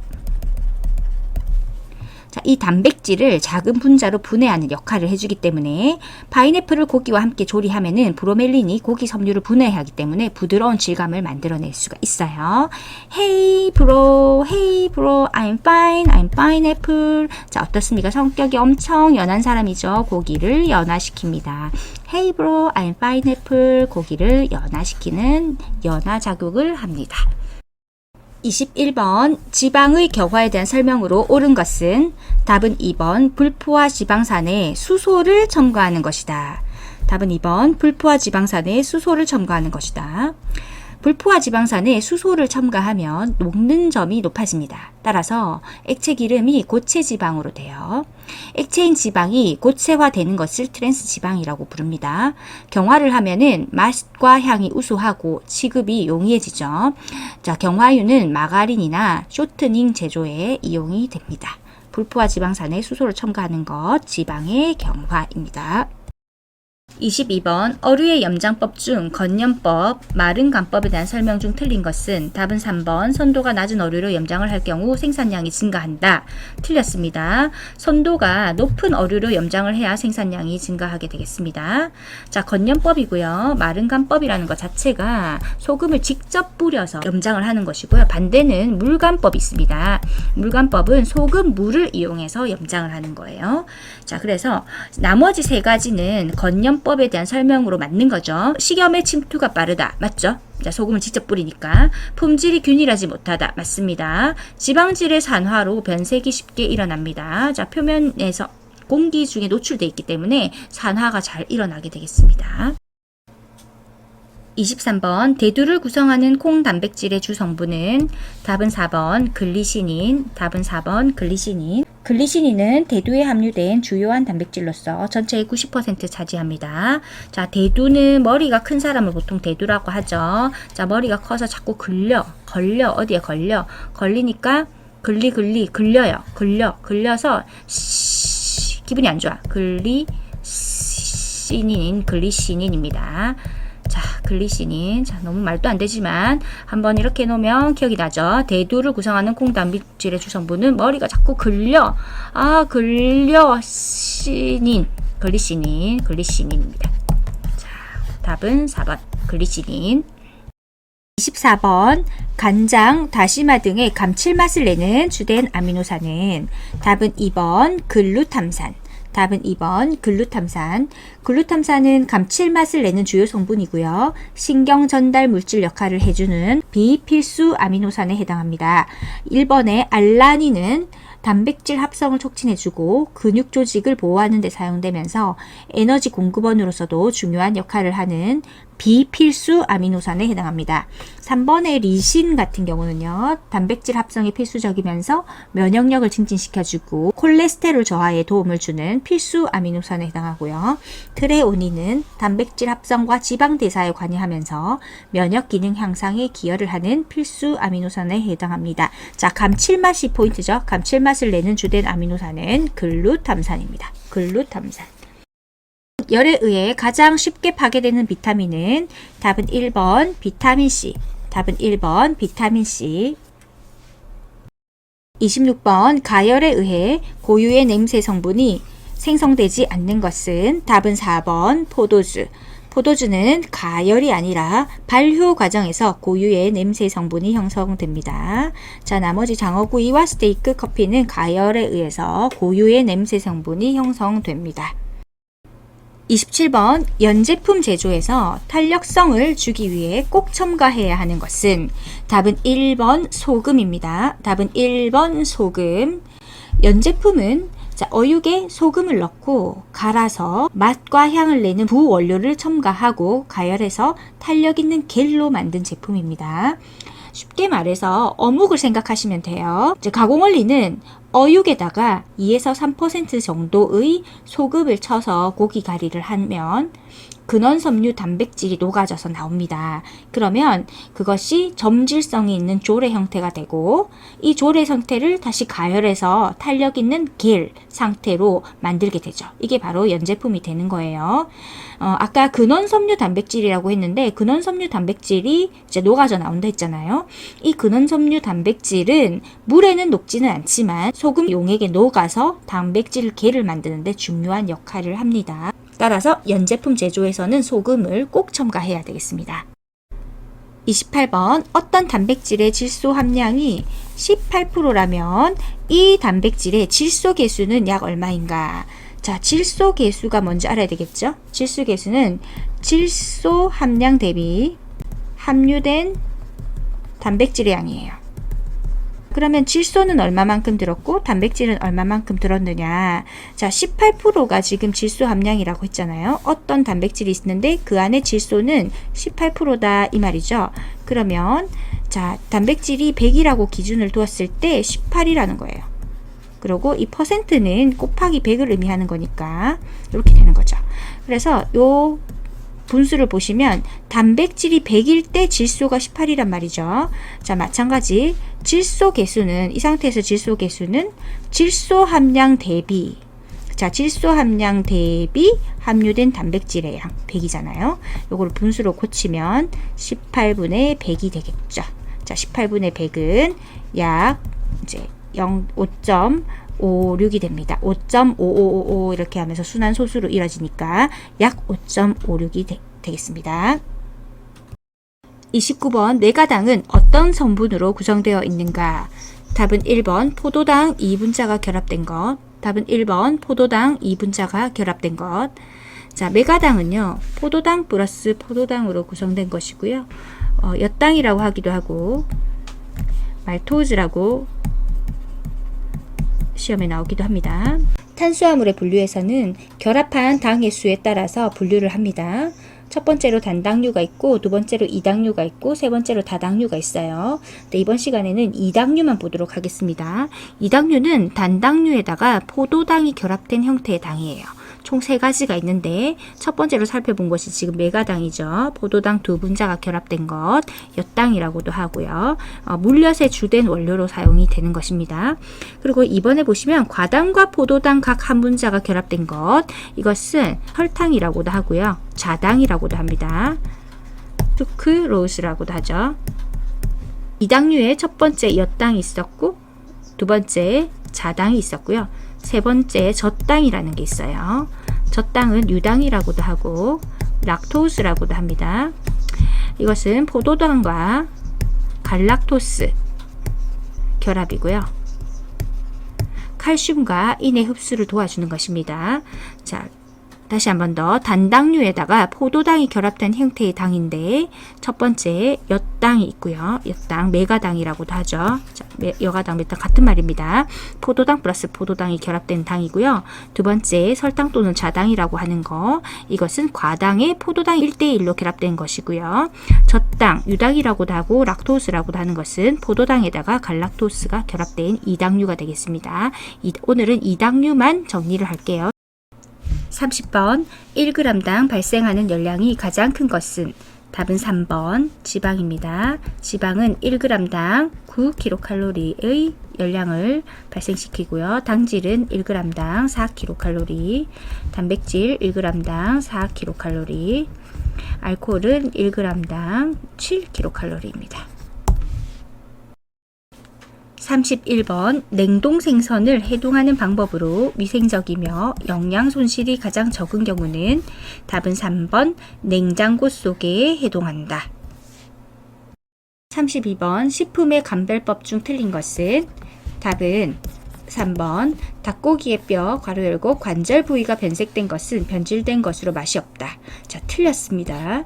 자, 이 단백질을 작은 분자로 분해하는 역할을 해주기 때문에 파인애플을 고기와 함께 조리하면은 브로멜린이 고기 섬유를 분해하기 때문에 부드러운 질감을 만들어낼 수가 있어요. Hey bro, I'm fine apple. 자, 어떻습니까? 성격이 엄청 연한 사람이죠. 고기를 연화시킵니다. Hey bro, I'm fine apple. 고기를 연화시키는 연화 작용을 합니다. 21번, 지방의 경화에 대한 설명으로 옳은 것은? 답은 2번 불포화 지방산에 수소를 첨가하는 것이다. 답은 2번 불포화 지방산에 수소를 첨가하는 것이다. 불포화 지방산에 수소를 첨가하면 녹는 점이 높아집니다. 따라서 액체 기름이 고체 지방으로 돼요. 액체인 지방이 고체화되는 것을 트랜스 지방이라고 부릅니다. 경화를 하면은 맛과 향이 우수하고 취급이 용이해지죠. 자, 경화유는 마가린이나 쇼트닝 제조에 이용이 됩니다. 불포화 지방산에 수소를 첨가하는 것, 지방의 경화입니다. 22번, 어류의 염장법 중 건염법, 마른 간법에 대한 설명 중 틀린 것은? 답은 3번 선도가 낮은 어류로 염장을 할 경우 생산량이 증가한다. 틀렸습니다. 선도가 높은 어류로 염장을 해야 생산량이 증가하게 되겠습니다. 자, 건염법이고요. 마른 간법이라는 것 자체가 소금을 직접 뿌려서 염장을 하는 것이고요. 반대는 물간법이 있습니다. 물간법은 소금, 물을 이용해서 염장을 하는 거예요. 자, 그래서 나머지 세 가지는 건염법에 대한 설명으로 맞는 거죠. 식염의 침투가 빠르다. 맞죠? 자, 소금을 직접 뿌리니까. 품질이 균일하지 못하다. 맞습니다. 지방질의 산화로 변색이 쉽게 일어납니다. 자, 표면에서 공기 중에 노출되어 있기 때문에 산화가 잘 일어나게 되겠습니다. 23번 대두를 구성하는 콩 단백질의 주 성분은 답은 4번 글리시닌, 답은 4번 글리시닌. 글리시닌은 대두에 함유된 주요한 단백질로서 전체의 90% 차지합니다. 자, 대두는 머리가 큰 사람을 보통 대두라고 하죠. 자, 머리가 커서 자꾸 걸려, 어디에 걸리니까 걸려서 기분이 안 좋아. 글리시닌입니다. 자, 글리시닌. 자, 너무 말도 안 되지만 한번 이렇게 놓으면 기억이 나죠. 대두를 구성하는 콩 단백질의 주성분은 머리가 자꾸 글리시닌입니다. 자, 답은 4번 글리시닌. 24번 간장, 다시마 등의 감칠맛을 내는 주된 아미노산은 답은 2번 글루탐산. 답은 2번 글루탐산. 글루탐산은 감칠맛을 내는 주요 성분이고요. 신경 전달 물질 역할을 해주는 비필수 아미노산에 해당합니다. 1번의 알라닌은 단백질 합성을 촉진해주고 근육 조직을 보호하는 데 사용되면서 에너지 공급원으로서도 중요한 역할을 하는 비필수 아미노산에 해당합니다. 3번의 리신 같은 경우는요, 단백질 합성이 필수적이면서 면역력을 증진시켜주고 콜레스테롤 저하에 도움을 주는 필수 아미노산에 해당하고요. 트레오닌은 단백질 합성과 지방 대사에 관여하면서 면역 기능 향상에 기여를 하는 필수 아미노산에 해당합니다. 자, 감칠맛이 포인트죠. 감칠맛을 내는 주된 아미노산은 글루탐산입니다. 글루탐산. 열에 의해 가장 쉽게 파괴되는 비타민은 답은 1번 비타민C. 답은 1번 비타민C. 26번 가열에 의해 고유의 냄새 성분이 생성되지 않는 것은 답은 4번 포도주. 포도주는 가열이 아니라 발효 과정에서 고유의 냄새 성분이 형성됩니다. 자, 나머지 장어구이와 스테이크, 커피는 가열에 의해서 고유의 냄새 성분이 형성됩니다. 27번 연제품 제조에서 탄력성을 주기 위해 꼭 첨가해야 하는 것은 답은 1번 소금입니다. 답은 1번 소금. 연제품은 어육에 소금을 넣고 갈아서 맛과 향을 내는 부원료를 첨가하고 가열해서 탄력 있는 겔로 만든 제품입니다. 쉽게 말해서 어묵을 생각하시면 돼요. 가공원리는 어육에다가 2에서 3% 정도의 소금을 쳐서 고기 가리를 하면 근원섬유 단백질이 녹아져서 나옵니다. 그러면 그것이 점질성이 있는 조레 형태가 되고 이 조레 상태를 다시 가열해서 탄력 있는 겔 상태로 만들게 되죠. 이게 바로 연제품이 되는 거예요. 아까 근원섬유 단백질이라고 했는데 근원섬유 단백질이 이제 녹아져 나온다 했잖아요. 이 근원섬유 단백질은 물에는 녹지는 않지만 소금 용액에 녹아서 단백질 겔을 만드는데 중요한 역할을 합니다. 따라서 연제품 제조에서는 소금을 꼭 첨가해야 되겠습니다. 28번 어떤 단백질의 질소 함량이 18%라면 이 단백질의 질소 계수는 약 얼마인가? 자, 질소 계수가 뭔지 알아야 되겠죠? 질소 계수는 질소 함량 대비 함유된 단백질의 양이에요. 그러면 질소는 얼마만큼 들었고 단백질은 얼마만큼 들었느냐. 자, 18%가 지금 질소 함량이라고 했잖아요. 어떤 단백질이 있는데 그 안에 질소는 18%다 이 말이죠. 그러면 자, 단백질이 100이라고 기준을 두었을 때 18이라는 거예요. 그리고 이 퍼센트는 곱하기 100을 의미하는 거니까 이렇게 되는 거죠. 그래서 요 분수를 보시면 단백질이 100일 때 질소가 18이란 말이죠. 자, 마찬가지 질소 계수는 이 상태에서 질소 계수는 질소 함량 대비 자, 질소 함량 대비 함유된 단백질의 양 100이잖아요. 요걸 분수로 고치면 18분의 100이 되겠죠. 자, 18분의 100은 약 이제 5.56이 됩니다. 5.5555 이렇게 하면서 순환 소수로 이뤄지니까 약 5.56이 되겠습니다. 29번 뇌가당은 어떤 성분으로 구성되어 있는가? 답은 1번 포도당 2분자가 결합된 것. 답은 1번 포도당 2분자가 결합된 것. 자, 메가당은요, 포도당 플러스 포도당으로 구성된 것이고요. 엿당이라고 하기도 하고 말토즈라고 시험에 나오기도 합니다. 탄수화물의 분류에서는 결합한 당의 수에 따라서 분류를 합니다. 첫 번째로 단당류가 있고, 두 번째로 이당류가 있고, 세 번째로 다당류가 있어요. 네, 이번 시간에는 이당류만 보도록 하겠습니다. 이당류는 단당류에다가 포도당이 결합된 형태의 당이에요. 총 3가지가 있는데 첫 번째로 살펴본 것이 지금 메가당이죠. 포도당 두 분자가 결합된 것, 엿당이라고도 하고요. 물엿의 주된 원료로 사용이 되는 것입니다. 그리고 이번에 보시면 과당과 포도당 각 한 분자가 결합된 것, 이것은 설탕이라고도 하고요. 자당이라고도 합니다. 수크로스라고도 하죠. 이당류에 첫 번째 엿당이 있었고, 두 번째 자당이 있었고요. 세 번째 젖당이라는 게 있어요. 젖당은 유당이라고도 하고 락토스라고도 합니다. 이것은 포도당과 갈락토스 결합이고요. 칼슘과 인의 흡수를 도와주는 것입니다. 자, 다시 한 번 더. 단당류에다가 포도당이 결합된 형태의 당인데 첫 번째 엿당이 있고요. 엿당, 메가당이라고도 하죠. 자, 여가당, 메당 같은 말입니다. 포도당 플러스 포도당이 결합된 당이고요. 두 번째 설탕 또는 자당이라고 하는 거, 이것은 과당에 포도당 1대1로 결합된 것이고요. 젖당, 유당이라고도 하고 락토스라고도 하는 것은 포도당에다가 갈락토스가 결합된 이당류가 되겠습니다. 오늘은 이당류만 정리를 할게요. 30번 1g당 발생하는 열량이 가장 큰 것은, 답은 3번 지방입니다. 지방은 1g당 9kcal의 열량을 발생시키고요. 당질은 1g당 4kcal, 단백질 1g당 4kcal, 알코올은 1g당 7kcal입니다. 31번 냉동 생선을 해동하는 방법으로 위생적이며 영양 손실이 가장 적은 경우는, 답은 3번 냉장고 속에 해동한다. 32번 식품의 감별법 중 틀린 것은, 답은 3번 닭고기의 뼈 괄호 열고 관절 부위가 변색된 것은 변질된 것으로 맛이 없다. 자, 틀렸습니다.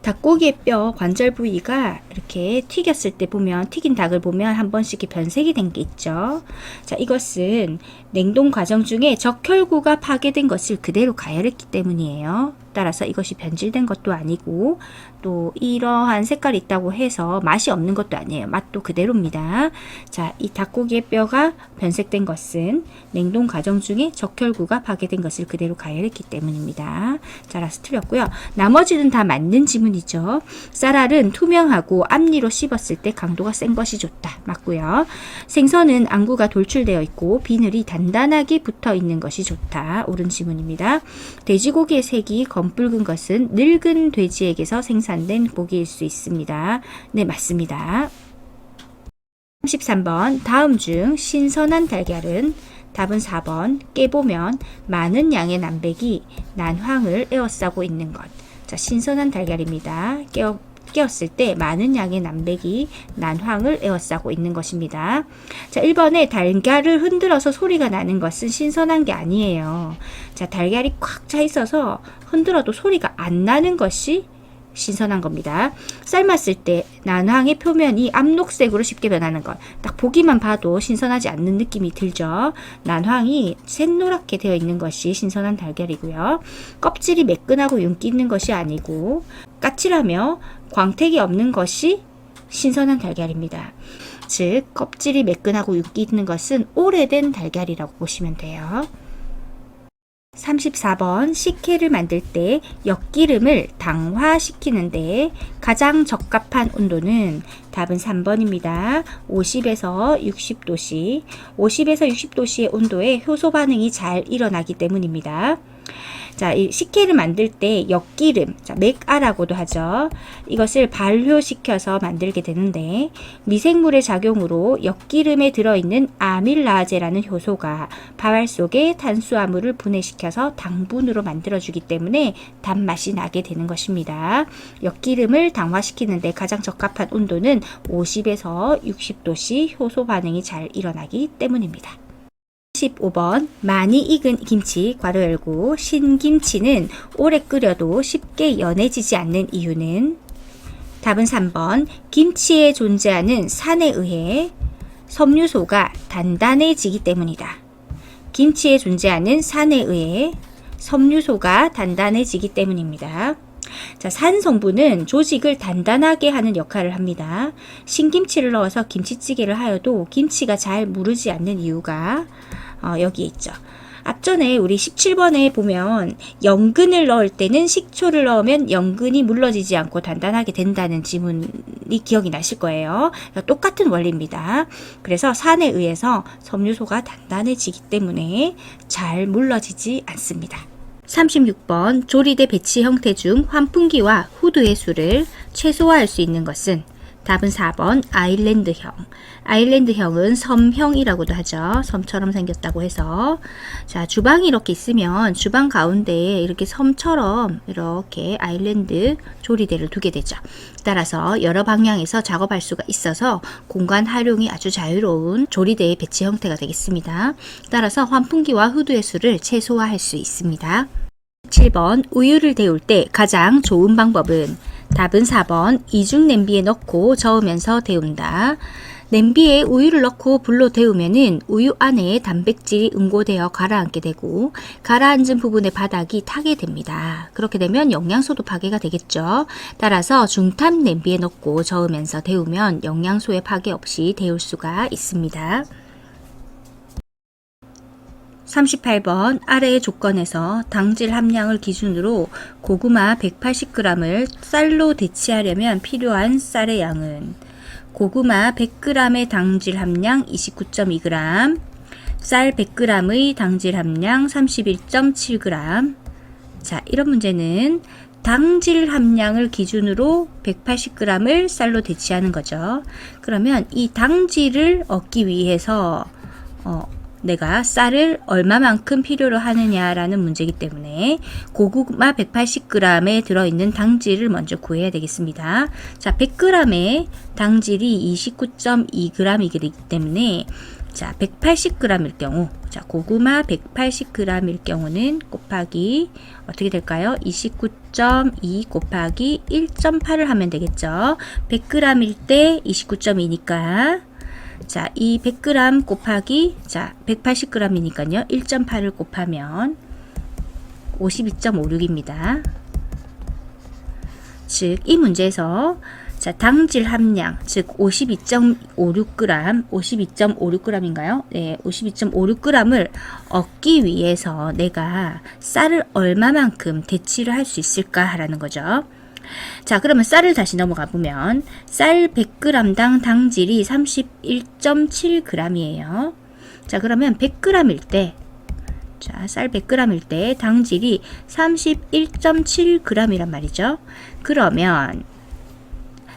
닭고기의 뼈 관절 부위가 이렇게 튀겼을 때 보면, 튀긴 닭을 보면 한 번씩 변색이 된 게 있죠. 자, 이것은 냉동 과정 중에 적혈구가 파괴된 것을 그대로 가열했기 때문이에요. 따라서 이것이 변질된 것도 아니고, 또 이러한 색깔이 있다고 해서 맛이 없는 것도 아니에요. 맛도 그대로입니다. 자, 이 닭고기의 뼈가 변색된 것은 냉동 과정 중에 적혈구가 파괴된 것을 그대로 가열했기 때문입니다. 따라서 틀렸고요. 나머지는 다 맞는 지문이죠. 쌀알은 투명하고 앞니로 씹었을 때 강도가 센 것이 좋다. 맞고요. 생선은 안구가 돌출되어 있고 비늘이 단단하게 붙어 있는 것이 좋다. 옳은 지문입니다. 돼지고기의 색이 검붉은 것은 늙은 돼지에게서 생산된 고기일 수 있습니다. 네, 맞습니다. 33번 다음 중 신선한 달걀은, 답은 4번 깨보면 많은 양의 남백이 난황을 에워싸고 있는 것. 자, 신선한 달걀입니다. 깨었을 때 많은 양의 남백이 난황을 에워싸고 있는 것입니다. 자, 1번에 달걀을 흔들어서 소리가 나는 것은 신선한 게 아니에요. 자, 달걀이 꽉 차 있어서 흔들어도 소리가 안 나는 것이 신선한 겁니다. 삶았을 때 난황의 표면이 암록색으로 쉽게 변하는 것. 딱 보기만 봐도 신선하지 않는 느낌이 들죠. 난황이 샛노랗게 되어 있는 것이 신선한 달걀이고요. 껍질이 매끈하고 윤기 있는 것이 아니고 까칠하며 광택이 없는 것이 신선한 달걀입니다. 즉 껍질이 매끈하고 윤기 있는 것은 오래된 달걀이라고 보시면 돼요. 34번 식혜를 만들 때 엿기름을 당화시키는데 가장 적합한 온도는, 답은 3번입니다. 50에서 60도씨. 50에서 60도씨의 온도에 효소 반응이 잘 일어나기 때문입니다. 자, 이 식혜를 만들 때 엿기름, 자, 맥아라고도 하죠. 이것을 발효시켜서 만들게 되는데 미생물의 작용으로 엿기름에 들어있는 아밀라제라는 효소가 밥알 속에 탄수화물을 분해시켜서 당분으로 만들어주기 때문에 단맛이 나게 되는 것입니다. 엿기름을 당화시키는데 가장 적합한 온도는 50에서 60도씨 효소 반응이 잘 일어나기 때문입니다. 15번 많이 익은 김치 괄호 열고 신김치는 오래 끓여도 쉽게 연해지지 않는 이유는, 답은 3번 김치에 존재하는 산에 의해 섬유소가 단단해지기 때문이다. 김치에 존재하는 산에 의해 섬유소가 단단해지기 때문입니다. 자, 산 성분은 조직을 단단하게 하는 역할을 합니다. 신김치를 넣어서 김치찌개를 하여도 김치가 잘 무르지 않는 이유가 여기에 있죠. 앞전에 우리 17번에 보면 연근을 넣을 때는 식초를 넣으면 연근이 물러지지 않고 단단하게 된다는 지문이 기억이 나실 거예요. 똑같은 원리입니다. 그래서 산에 의해서 섬유소가 단단해지기 때문에 잘 물러지지 않습니다. 36번 조리대 배치 형태 중 환풍기와 후드의 수를 최소화할 수 있는 것은 답은 4번 아일랜드형. 아일랜드형은 섬형이라고도 하죠. 섬처럼 생겼다고 해서 자, 주방이 이렇게 있으면 주방 가운데에 이렇게 섬처럼 이렇게 아일랜드 조리대를 두게 되죠. 따라서 여러 방향에서 작업할 수가 있어서 공간 활용이 아주 자유로운 조리대의 배치 형태가 되겠습니다. 따라서 환풍기와 후드의 수를 최소화할 수 있습니다. 7번 우유를 데울 때 가장 좋은 방법은 답은 4번 이중 냄비에 넣고 저으면서 데운다. 냄비에 우유를 넣고 불로 데우면은 우유 안에 단백질이 응고되어 가라앉게 되고 가라앉은 부분의 바닥이 타게 됩니다. 그렇게 되면 영양소도 파괴가 되겠죠. 따라서 중탑 냄비에 넣고 저으면서 데우면 영양소의 파괴 없이 데울 수가 있습니다. 38번 아래의 조건에서 당질 함량을 기준으로 고구마 180g을 쌀로 대치하려면 필요한 쌀의 양은 고구마 100g의 당질 함량 29.2g, 쌀 100g의 당질 함량 31.7g. 자, 이런 문제는 당질 함량을 기준으로 180g을 쌀로 대치하는 거죠. 그러면 이 당질을 얻기 위해서 내가 쌀을 얼마만큼 필요로 하느냐라는 문제이기 때문에 고구마 180g에 들어있는 당질을 먼저 구해야 되겠습니다. 자, 100g의 당질이 29.2g이기 때문에 자, 180g일 경우 자, 고구마 180g일 경우는 곱하기 어떻게 될까요? 29.2 곱하기 1.8을 하면 되겠죠. 100g일 때 29.2니까 자, 이 100g 곱하기 자 180g이니까요. 1.8을 곱하면 52.56입니다. 즉, 이 문제에서 자, 당질 함량, 즉 52.56g, 52.56g인가요? 네, 52.56g을 얻기 위해서 내가 쌀을 얼마만큼 대치를 할 수 있을까라는 거죠. 자, 그러면 쌀을 다시 넘어가 보면 쌀 100g당 당질이 31.7g이에요. 자, 그러면 100g일 때 자, 쌀 100g일 때 당질이 31.7g이란 말이죠. 그러면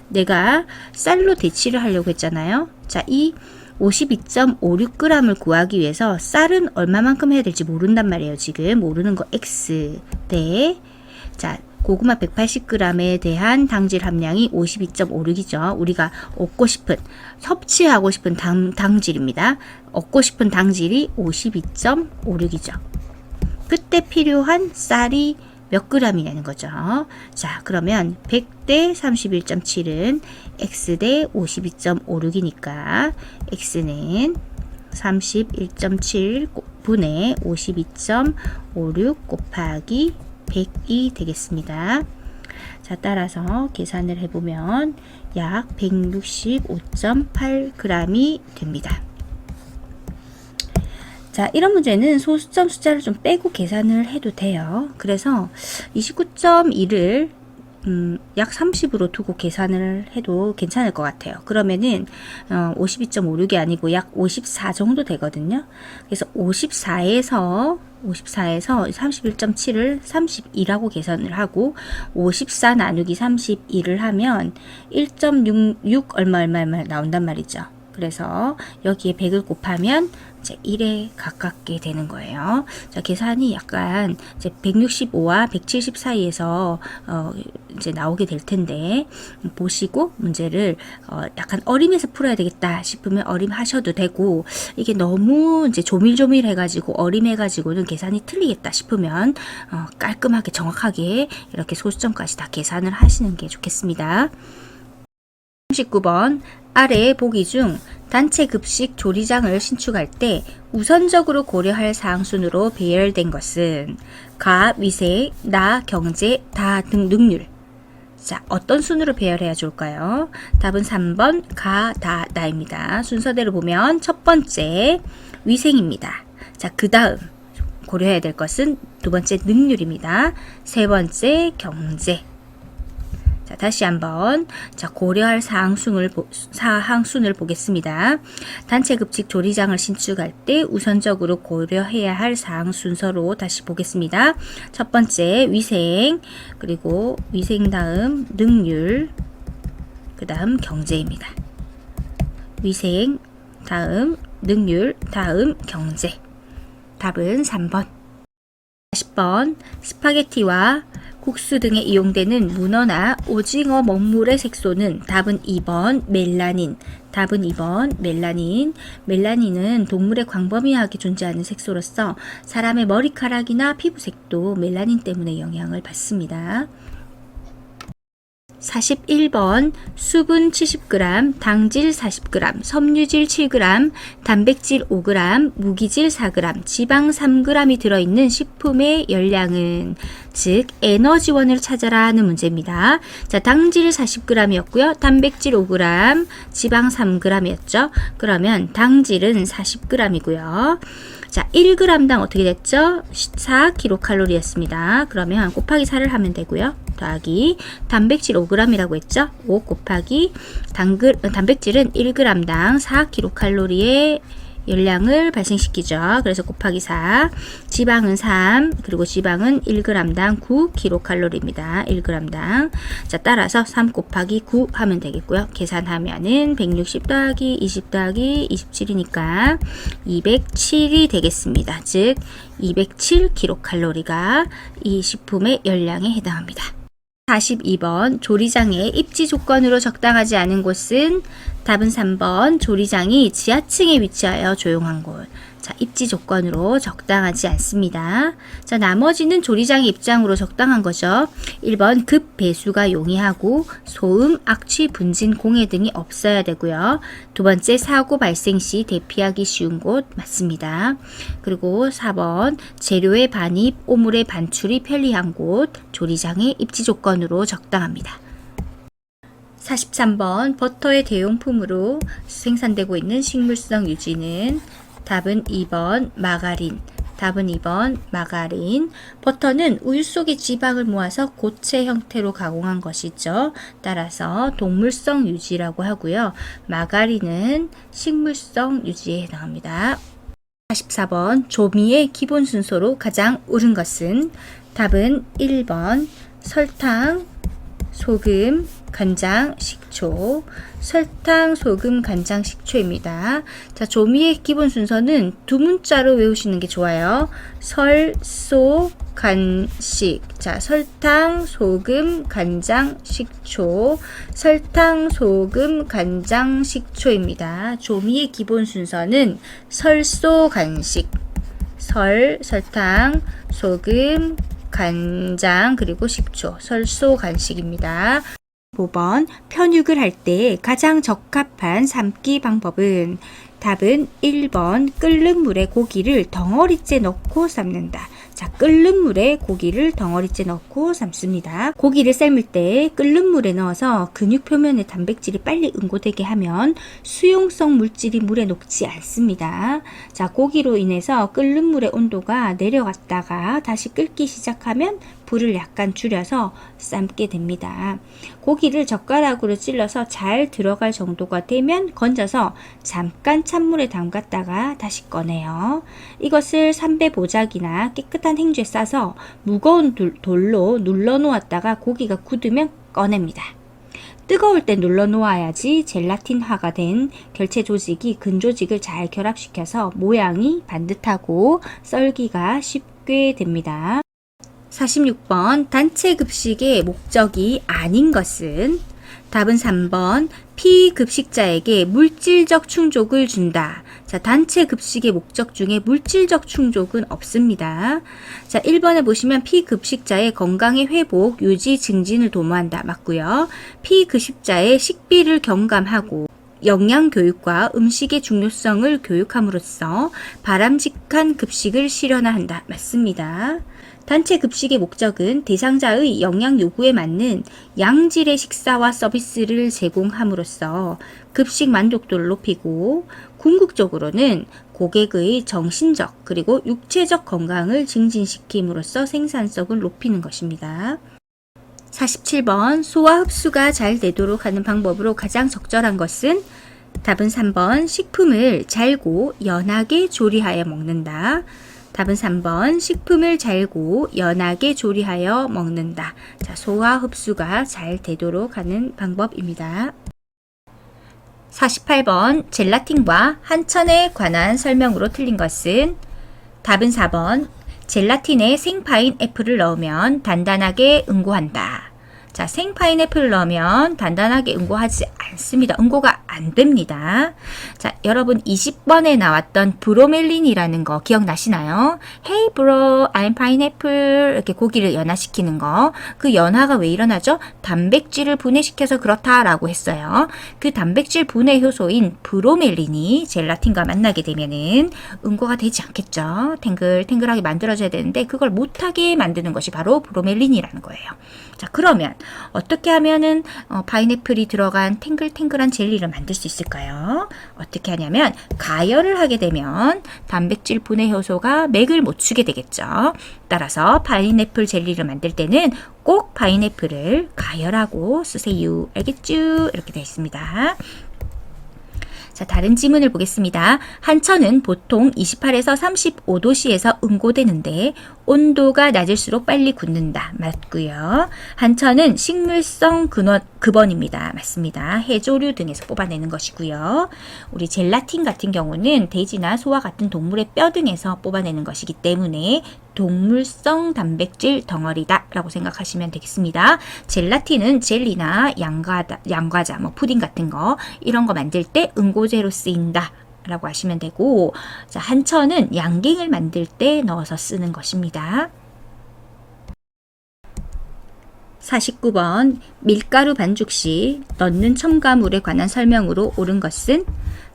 내가 쌀로 대치를 하려고 했잖아요. 자, 이 52.56g을 구하기 위해서 쌀은 얼마만큼 해야 될지 모른단 말이에요. 지금 모르는 거 X 대 자, 고구마 180g에 대한 당질 함량이 52.56이죠. 우리가 얻고 싶은, 섭취하고 싶은 당질입니다. 얻고 싶은 당질이 52.56이죠. 그때 필요한 쌀이 몇 g이냐는 거죠. 자, 그러면 100대 31.7은 X대 52.56이니까 X는 31.7 분의 52.56 곱하기 100이 되겠습니다. 자, 따라서 계산을 해보면 약 165.8g이 됩니다. 자, 이런 문제는 소수점 숫자를 좀 빼고 계산을 해도 돼요. 그래서 29.2를 약 30으로 두고 계산을 해도 괜찮을 것 같아요. 그러면은 52.56이 아니고 약 54 정도 되거든요. 그래서 54에서 31.7을 32라고 계산을 하고 54 나누기 32를 하면 1.66 얼마 나온단 말이죠. 그래서 여기에 100을 곱하면 이제 1에 가깝게 되는 거예요. 자, 계산이 약간 이제 165와 170 사이에서 이제 나오게 될 텐데 보시고 문제를 약간 어림해서 풀어야 되겠다 싶으면 어림하셔도 되고, 이게 너무 이제 조밀조밀 해가지고 어림해가지고는 계산이 틀리겠다 싶으면 깔끔하게 정확하게 이렇게 소수점까지 다 계산을 하시는 게 좋겠습니다. 39번 아래의 보기 중 단체 급식 조리장을 신축할 때 우선적으로 고려할 사항 순으로 배열된 것은 가, 위생, 나, 경제, 다 등 능률. 자, 어떤 순으로 배열해야 좋을까요? 답은 3번 가, 다, 나입니다. 순서대로 보면 첫 번째 위생입니다. 자, 그 다음 고려해야 될 것은 두 번째 능률입니다. 세 번째 경제. 자, 다시 한번 고려할 사항순을 보겠습니다. 단체 급식 조리장을 신축할 때 우선적으로 고려해야 할 사항 순서로 다시 보겠습니다. 첫 번째 위생, 그리고 위생 다음 능률, 그 다음 경제입니다. 위생 다음 능률 다음 경제. 답은 3번. 10번 스파게티와 국수 등에 이용되는 문어나 오징어 먹물의 색소는 답은 2번 멜라닌. 답은 2번 멜라닌. 멜라닌은 동물의 광범위하게 존재하는 색소로서 사람의 머리카락이나 피부색도 멜라닌 때문에 영향을 받습니다. 41번 수분 70g, 당질 40g, 섬유질 7g, 단백질 5g, 무기질 4g, 지방 3g이 들어있는 식품의 열량은 즉 에너지원을 찾아라 하는 문제입니다. 자, 당질 40g이었고요. 단백질 5g, 지방 3g이었죠. 그러면 당질은 40g이고요. 자, 1g당 어떻게 됐죠? 4kcal였습니다. 그러면 곱하기 4를 하면 되고요. 더하기 단백질 5g이라고 했죠? 5 곱하기 단백질은 1g당 4kcal의 열량을 발생시키죠. 그래서 곱하기 4, 지방은 3, 그리고 지방은 1g당 9kcal입니다. 1g당. 자, 따라서 3 곱하기 9 하면 되겠고요. 계산하면은 160 더하기 20 더하기 27이니까 207이 되겠습니다. 즉 207kcal가 이 식품의 열량에 해당합니다. 42번 조리장의 입지 조건으로 적당하지 않은 곳은 답은 3번 조리장이 지하층에 위치하여 조용한 곳. 자, 입지 조건으로 적당하지 않습니다. 자, 나머지는 조리장의 입장으로 적당한 거죠. 1번 급 배수가 용이하고 소음, 악취, 분진, 공해 등이 없어야 되고요. 두 번째 사고 발생 시 대피하기 쉬운 곳 맞습니다. 그리고 4번 재료의 반입, 오물의 반출이 편리한 곳, 조리장의 입지 조건으로 적당합니다. 43번 버터의 대용품으로 생산되고 있는 식물성 유지는 답은 2번 마가린. 답은 2번 마가린. 버터는 우유 속의 지방을 모아서 고체 형태로 가공한 것이죠. 따라서 동물성 유지라고 하고요. 마가린은 식물성 유지에 해당합니다. 44번 조미의 기본 순서로 가장 옳은 것은 답은 1번 설탕, 소금, 간장, 식초. 설탕, 소금, 간장, 식초입니다. 자, 조미의 기본 순서는 두 문자로 외우시는 게 좋아요. 설, 소, 간, 식. 자, 설탕, 소금, 간장, 식초. 설탕, 소금, 간장, 식초입니다. 조미의 기본 순서는 설, 소, 간식. 설, 설탕, 소금, 간장, 그리고 식초. 설소 간식입니다. 5번 편육을 할 때 가장 적합한 삶기 방법은 답은 1번 끓는 물에 고기를 덩어리째 넣고 삶는다. 자, 끓는 물에 고기를 덩어리째 넣고 삶습니다. 고기를 삶을 때 끓는 물에 넣어서 근육 표면의 단백질이 빨리 응고되게 하면 수용성 물질이 물에 녹지 않습니다. 자, 고기로 인해서 끓는 물의 온도가 내려갔다가 다시 끓기 시작하면 불을 약간 줄여서 삶게 됩니다. 고기를 젓가락으로 찔러서 잘 들어갈 정도가 되면 건져서 잠깐 찬물에 담갔다가 다시 꺼내요. 이것을 삼배 보자기나 깨끗한 행주에 싸서 무거운 돌로 눌러 놓았다가 고기가 굳으면 꺼냅니다. 뜨거울 때 눌러 놓아야지 젤라틴화가 된 결체 조직이 근 조직을 잘 결합시켜서 모양이 반듯하고 썰기가 쉽게 됩니다. 46번 단체 급식의 목적이 아닌 것은 답은 3번 피급식자에게 물질적 충족을 준다. 자, 단체 급식의 목적 중에 물질적 충족은 없습니다. 자, 1번에 보시면 피급식자의 건강의 회복, 유지, 증진을 도모한다. 맞고요. 피급식자의 식비를 경감하고 영양 교육과 음식의 중요성을 교육함으로써 바람직한 급식을 실현한다. 맞습니다. 단체 급식의 목적은 대상자의 영양 요구에 맞는 양질의 식사와 서비스를 제공함으로써 급식 만족도를 높이고 궁극적으로는 고객의 정신적 그리고 육체적 건강을 증진시킴으로써 생산성을 높이는 것입니다. 47번 소화 흡수가 잘 되도록 하는 방법으로 가장 적절한 것은 답은 3번 식품을 잘고 연하게 조리하여 먹는다. 답은 3번 식품을 잘고 연하게 조리하여 먹는다. 자, 소화 흡수가 잘 되도록 하는 방법입니다. 48번 젤라틴과 한천에 관한 설명으로 틀린 것은 답은 4번 젤라틴에 생파인 애플을 넣으면 단단하게 응고한다. 자, 생파인애플을 넣으면 단단하게 응고하지 않습니다. 응고가 안 됩니다. 자, 여러분 20번에 나왔던 브로멜린이라는 거 기억나시나요? Hey bro, I'm pineapple 이렇게 고기를 연화시키는 거. 그 연화가 왜 일어나죠? 단백질을 분해시켜서 그렇다라고 했어요. 그 단백질 분해 효소인 브로멜린이 젤라틴과 만나게 되면은 응고가 되지 않겠죠. 탱글탱글하게 만들어져야 되는데 그걸 못하게 만드는 것이 바로 브로멜린이라는 거예요. 자, 그러면 어떻게 하면은 파인애플이 들어간 탱글탱글한 젤리를 만들 수 있을까요? 어떻게 하냐면 가열을 하게 되면 단백질 분해 효소가 맥을 못 추게 되겠죠. 따라서 파인애플 젤리를 만들 때는 꼭 파인애플을 가열하고 쓰세요. 알겠죠? 이렇게 되어 있습니다. 자, 다른 지문을 보겠습니다. 한천은 보통 28에서 35도씨에서 응고되는데 온도가 낮을수록 빨리 굳는다. 맞고요. 한천은 식물성 근원입니다. 맞습니다. 해조류 등에서 뽑아내는 것이고요. 우리 젤라틴 같은 경우는 돼지나 소와 같은 동물의 뼈 등에서 뽑아내는 것이기 때문에 동물성 단백질 덩어리다 라고 생각하시면 되겠습니다. 젤라틴은 젤리나 양과자, 푸딩 같은 거 이런 거 만들 때 응고제로 쓰인다 라고 하시면 되고, 자, 한천은 양갱을 만들 때 넣어서 쓰는 것입니다. 49번 밀가루 반죽 시 넣는 첨가물에 관한 설명으로 옳은 것은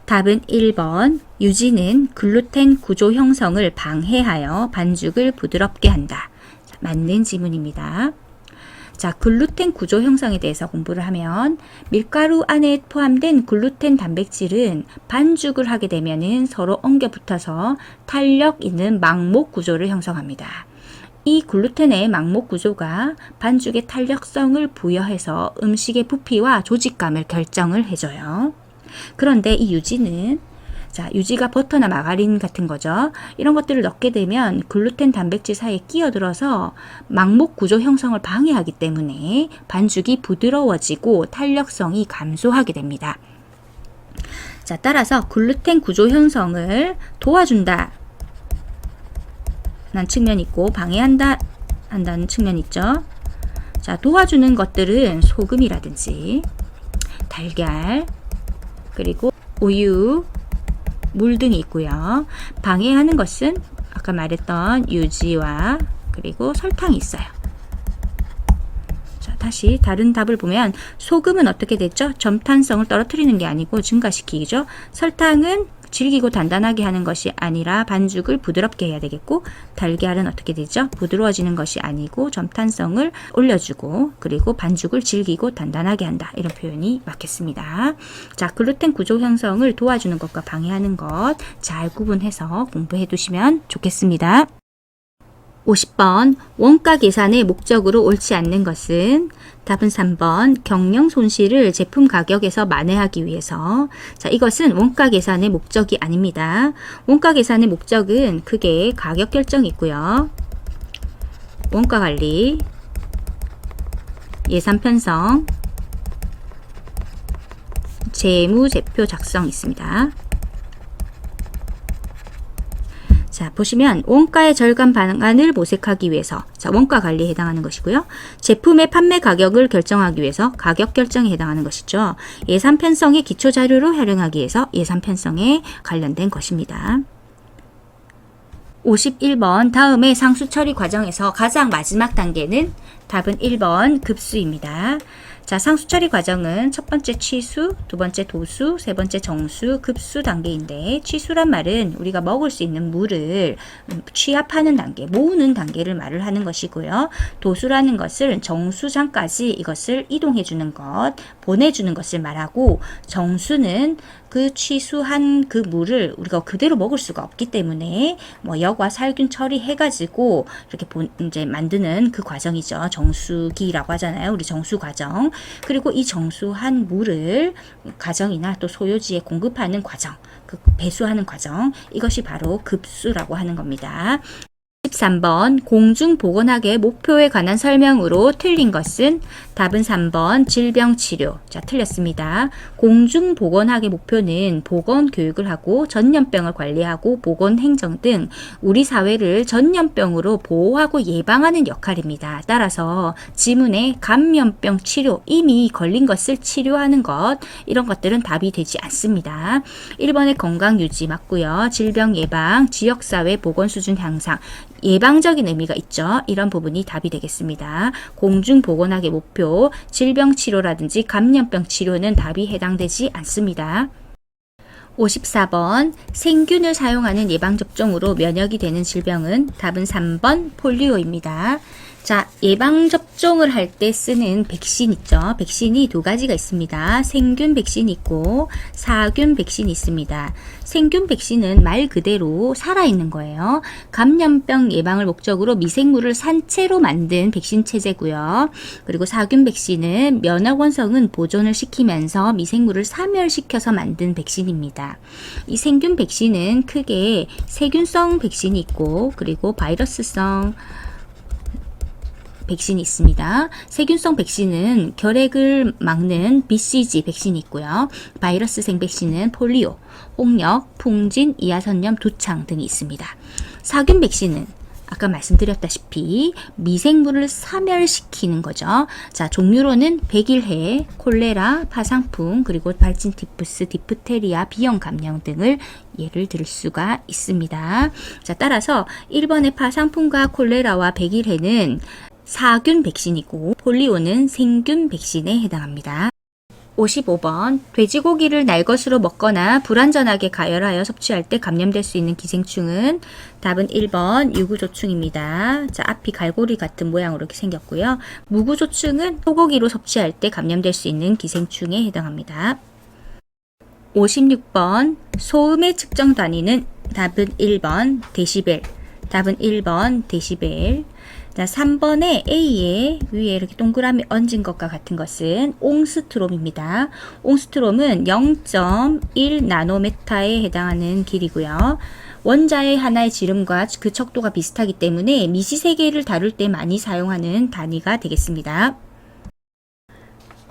답은 1번 유지는 글루텐 구조 형성을 방해하여 반죽을 부드럽게 한다. 자, 맞는 지문입니다. 자, 글루텐 구조 형성에 대해서 공부를 하면 밀가루 안에 포함된 글루텐 단백질은 반죽을 하게 되면은 서로 엉겨 붙어서 탄력 있는 망목 구조를 형성합니다. 이 글루텐의 망목 구조가 반죽의 탄력성을 부여해서 음식의 부피와 조직감을 결정을 해줘요. 그런데 이 유지는, 자, 유지가 버터나 마가린 같은 거죠. 이런 것들을 넣게 되면 글루텐 단백질 사이에 끼어들어서 망목 구조 형성을 방해하기 때문에 반죽이 부드러워지고 탄력성이 감소하게 됩니다. 자, 따라서 글루텐 구조 형성을 도와준다 라는 측면이 있고 방해한다 한다는 측면이 있죠. 자, 도와주는 것들은 소금이라든지 달걀, 그리고 우유, 물 등이 있고요. 방해하는 것은 아까 말했던 유지와 그리고 설탕이 있어요. 자, 다시 다른 답을 보면 소금은 어떻게 됐죠? 점탄성을 떨어뜨리는 게 아니고 증가시키죠. 설탕은 질기고 단단하게 하는 것이 아니라 반죽을 부드럽게 해야 되겠고, 달걀은 어떻게 되죠? 부드러워지는 것이 아니고 점탄성을 올려주고 그리고 반죽을 질기고 단단하게 한다. 이런 표현이 맞겠습니다. 자, 글루텐 구조 형성을 도와주는 것과 방해하는 것 잘 구분해서 공부해 두시면 좋겠습니다. 50번 원가 계산의 목적으로 옳지 않는 것은 답은 3번 경영 손실을 제품 가격에서 만회하기 위해서. 자, 이것은 원가 계산의 목적이 아닙니다. 원가 계산의 목적은 크게 가격 결정이 있고요. 원가 관리, 예산 편성, 재무제표 작성이 있습니다. 자, 보시면 원가의 절감 방안을 모색하기 위해서, 자, 원가 관리에 해당하는 것이고요. 제품의 판매 가격을 결정하기 위해서 가격 결정에 해당하는 것이죠. 예산 편성의 기초 자료로 활용하기 위해서 예산 편성에 관련된 것입니다. 51번 다음의 상수 처리 과정에서 가장 마지막 단계는 답은 1번 급수입니다. 자, 상수 처리 과정은 첫 번째 취수, 두 번째 도수, 세 번째 정수, 급수 단계인데 취수란 말은 우리가 먹을 수 있는 물을 취합하는 단계, 모으는 단계를 말을 하는 것이고요. 도수라는 것을 정수장까지 이것을 이동해 주는 것, 보내주는 것을 말하고 정수는 그 취수한 그 물을 우리가 그대로 먹을 수가 없기 때문에 뭐 역과 살균 처리해가지고 이렇게 이제 만드는 그 과정이죠. 정수기라고 하잖아요. 우리 정수 과정. 그리고 이 정수한 물을 가정이나 또 소요지에 공급하는 과정, 그 배수하는 과정, 이것이 바로 급수라고 하는 겁니다. 13번 공중보건학의 목표에 관한 설명으로 틀린 것은 답은 3번 질병치료. 자, 틀렸습니다. 공중보건학의 목표는 보건교육을 하고 전염병을 관리하고 보건행정 등 우리 사회를 전염병으로 보호하고 예방하는 역할입니다. 따라서 지문에 감염병 치료, 이미 걸린 것을 치료하는 것, 이런 것들은 답이 되지 않습니다. 1번의 건강유지 맞고요. 질병 예방, 지역사회 보건수준 향상, 예방적인 의미가 있죠. 이런 부분이 답이 되겠습니다. 공중보건학의 목표, 질병치료라든지 감염병 치료는 답이 해당되지 않습니다. 54번 생균을 사용하는 예방접종으로 면역이 되는 질병은 답은 3번 폴리오입니다. 자, 예방접종을 할 때 쓰는 백신 있죠. 백신이 두 가지가 있습니다. 생균 백신이 있고 사균 백신이 있습니다. 생균 백신은 말 그대로 살아있는 거예요. 감염병 예방을 목적으로 미생물을 산채로 만든 백신 체제고요. 그리고 사균 백신은 면역 원성은 보존을 시키면서 미생물을 사멸시켜서 만든 백신입니다. 이 생균 백신은 크게 세균성 백신이 있고 그리고 바이러스성 백신이 있습니다. 세균성 백신은 결핵을 막는 BCG 백신이 있고요. 바이러스성 백신은 폴리오, 홍역, 풍진, 이하선염, 두창 등이 있습니다. 사균 백신은 아까 말씀드렸다시피 미생물을 사멸시키는 거죠. 자, 종류로는 백일해, 콜레라, 파상풍, 그리고 발진티푸스, 디프테리아, 비형 감염 등을 예를 들 수가 있습니다. 자, 따라서 1번의 파상풍과 콜레라와 백일해는 사균 백신이고 폴리오는 생균 백신에 해당합니다. 55번 돼지고기를 날 것으로 먹거나 불안전하게 가열하여 섭취할 때 감염될 수 있는 기생충은 답은 1번 유구조충입니다. 자, 앞이 갈고리 같은 모양으로 이렇게 생겼고요. 무구조충은 소고기로 섭취할 때 감염될 수 있는 기생충에 해당합니다. 56번 소음의 측정 단위는 답은 1번 데시벨. 답은 1번 데시벨. 자, 3번의 A에 위에 이렇게 동그라미 얹은 것과 같은 것은 옹스트롬입니다. 옹스트롬은 0.1 나노메타에 해당하는 길이고요. 원자의 하나의 지름과 그 척도가 비슷하기 때문에 미시세계를 다룰 때 많이 사용하는 단위가 되겠습니다.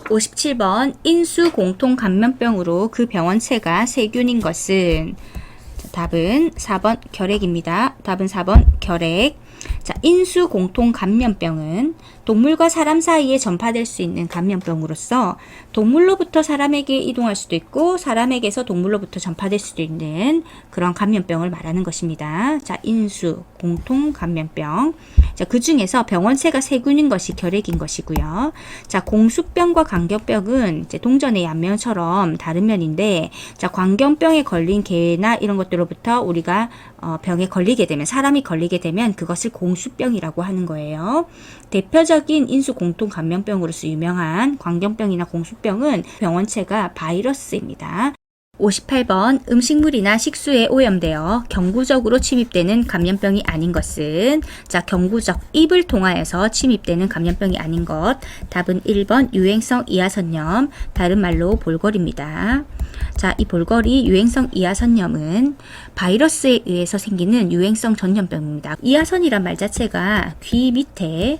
57번 인수 공통 감염병으로 그 병원체가 세균인 것은 답은 4번 결핵입니다. 답은 4번 결핵. 자, 인수 공통 감염병은 동물과 사람 사이에 전파될 수 있는 감염병으로서 동물로부터 사람에게 이동할 수도 있고 사람에게서 동물로부터 전파될 수도 있는 그런 감염병을 말하는 것입니다. 자, 인수 공통 감염병. 자, 그 중에서 병원체가 세균인 것이 결핵인 것이고요. 자, 공수병과 광견병은 이제 동전의 양면처럼 다른 면인데, 자, 광견병에 걸린 개나 이런 것들로부터 우리가 병에 걸리게 되면, 사람이 걸리게 되면 그것을 공수병이라고 하는 거예요. 대표적인 인수 공통 감염병으로서 유명한 광견병이나 공수병은 병원체가 바이러스입니다. 58번 음식물이나 식수에 오염되어 경구적으로 침입되는 감염병이 아닌 것은, 자, 경구적 입을 통하여서 침입되는 감염병이 아닌 것. 답은 1번 유행성 이하선염, 다른 말로 볼거리입니다. 자, 이 볼거리 유행성 이하선염은 바이러스에 의해서 생기는 유행성 전염병입니다. 이하선이란 말 자체가 귀 밑에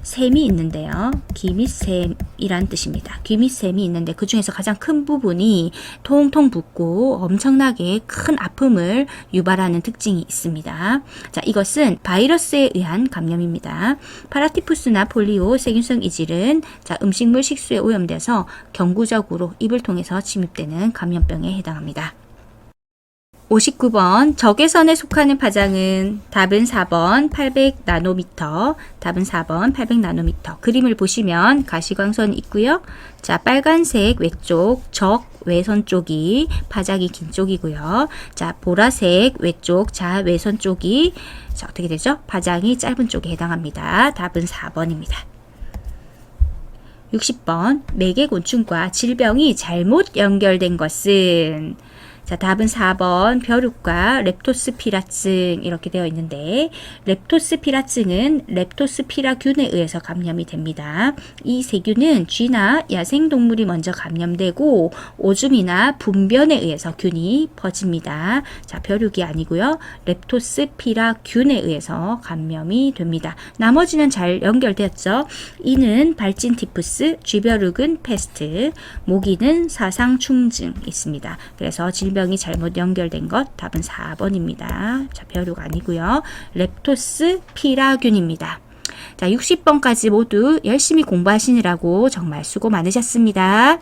샘이 있는데요. 귀 밑샘이란 뜻입니다. 귀 밑샘이 있는데 그 중에서 가장 큰 부분이 통통 붓고 엄청나게 큰 아픔을 유발하는 특징이 있습니다. 자, 이것은 바이러스에 의한 감염입니다. 파라티푸스나 폴리오, 세균성 이질은 자, 음식물 식수에 오염돼서 경구적으로 입을 통해서 침입되는 감염병에 해당합니다. 59번 적외선에 속하는 파장은 답은 4번 800나노미터, 답은 4번 800나노미터. 그림을 보시면 가시광선이 있고요. 자, 빨간색 외쪽 적외선 쪽이 파장이 긴 쪽이고요. 자, 보라색 외쪽 자외선 쪽이 자, 어떻게 되죠? 파장이 짧은 쪽에 해당합니다. 답은 4번입니다. 60번 매개곤충과 질병이 잘못 연결된 것은 자, 답은 4번 벼룩과 렙토스피라증 이렇게 되어 있는데 렙토스피라증은 렙토스피라균에 의해서 감염이 됩니다. 이 세균은 쥐나 야생동물이 먼저 감염되고 오줌이나 분변에 의해서 균이 퍼집니다. 자, 벼룩이 아니고요. 렙토스피라균에 의해서 감염이 됩니다. 나머지는 잘 연결되었죠. 이는 발진티푸스, 쥐벼룩은 패스트, 모기는 사상충증 있습니다. 그래서 질병이 잘못 연결된 것 답은 4번입니다. 자, 벼룩 아니고요. 렙토스피라균입니다. 자, 60번까지 모두 열심히 공부하시느라고 정말 수고 많으셨습니다.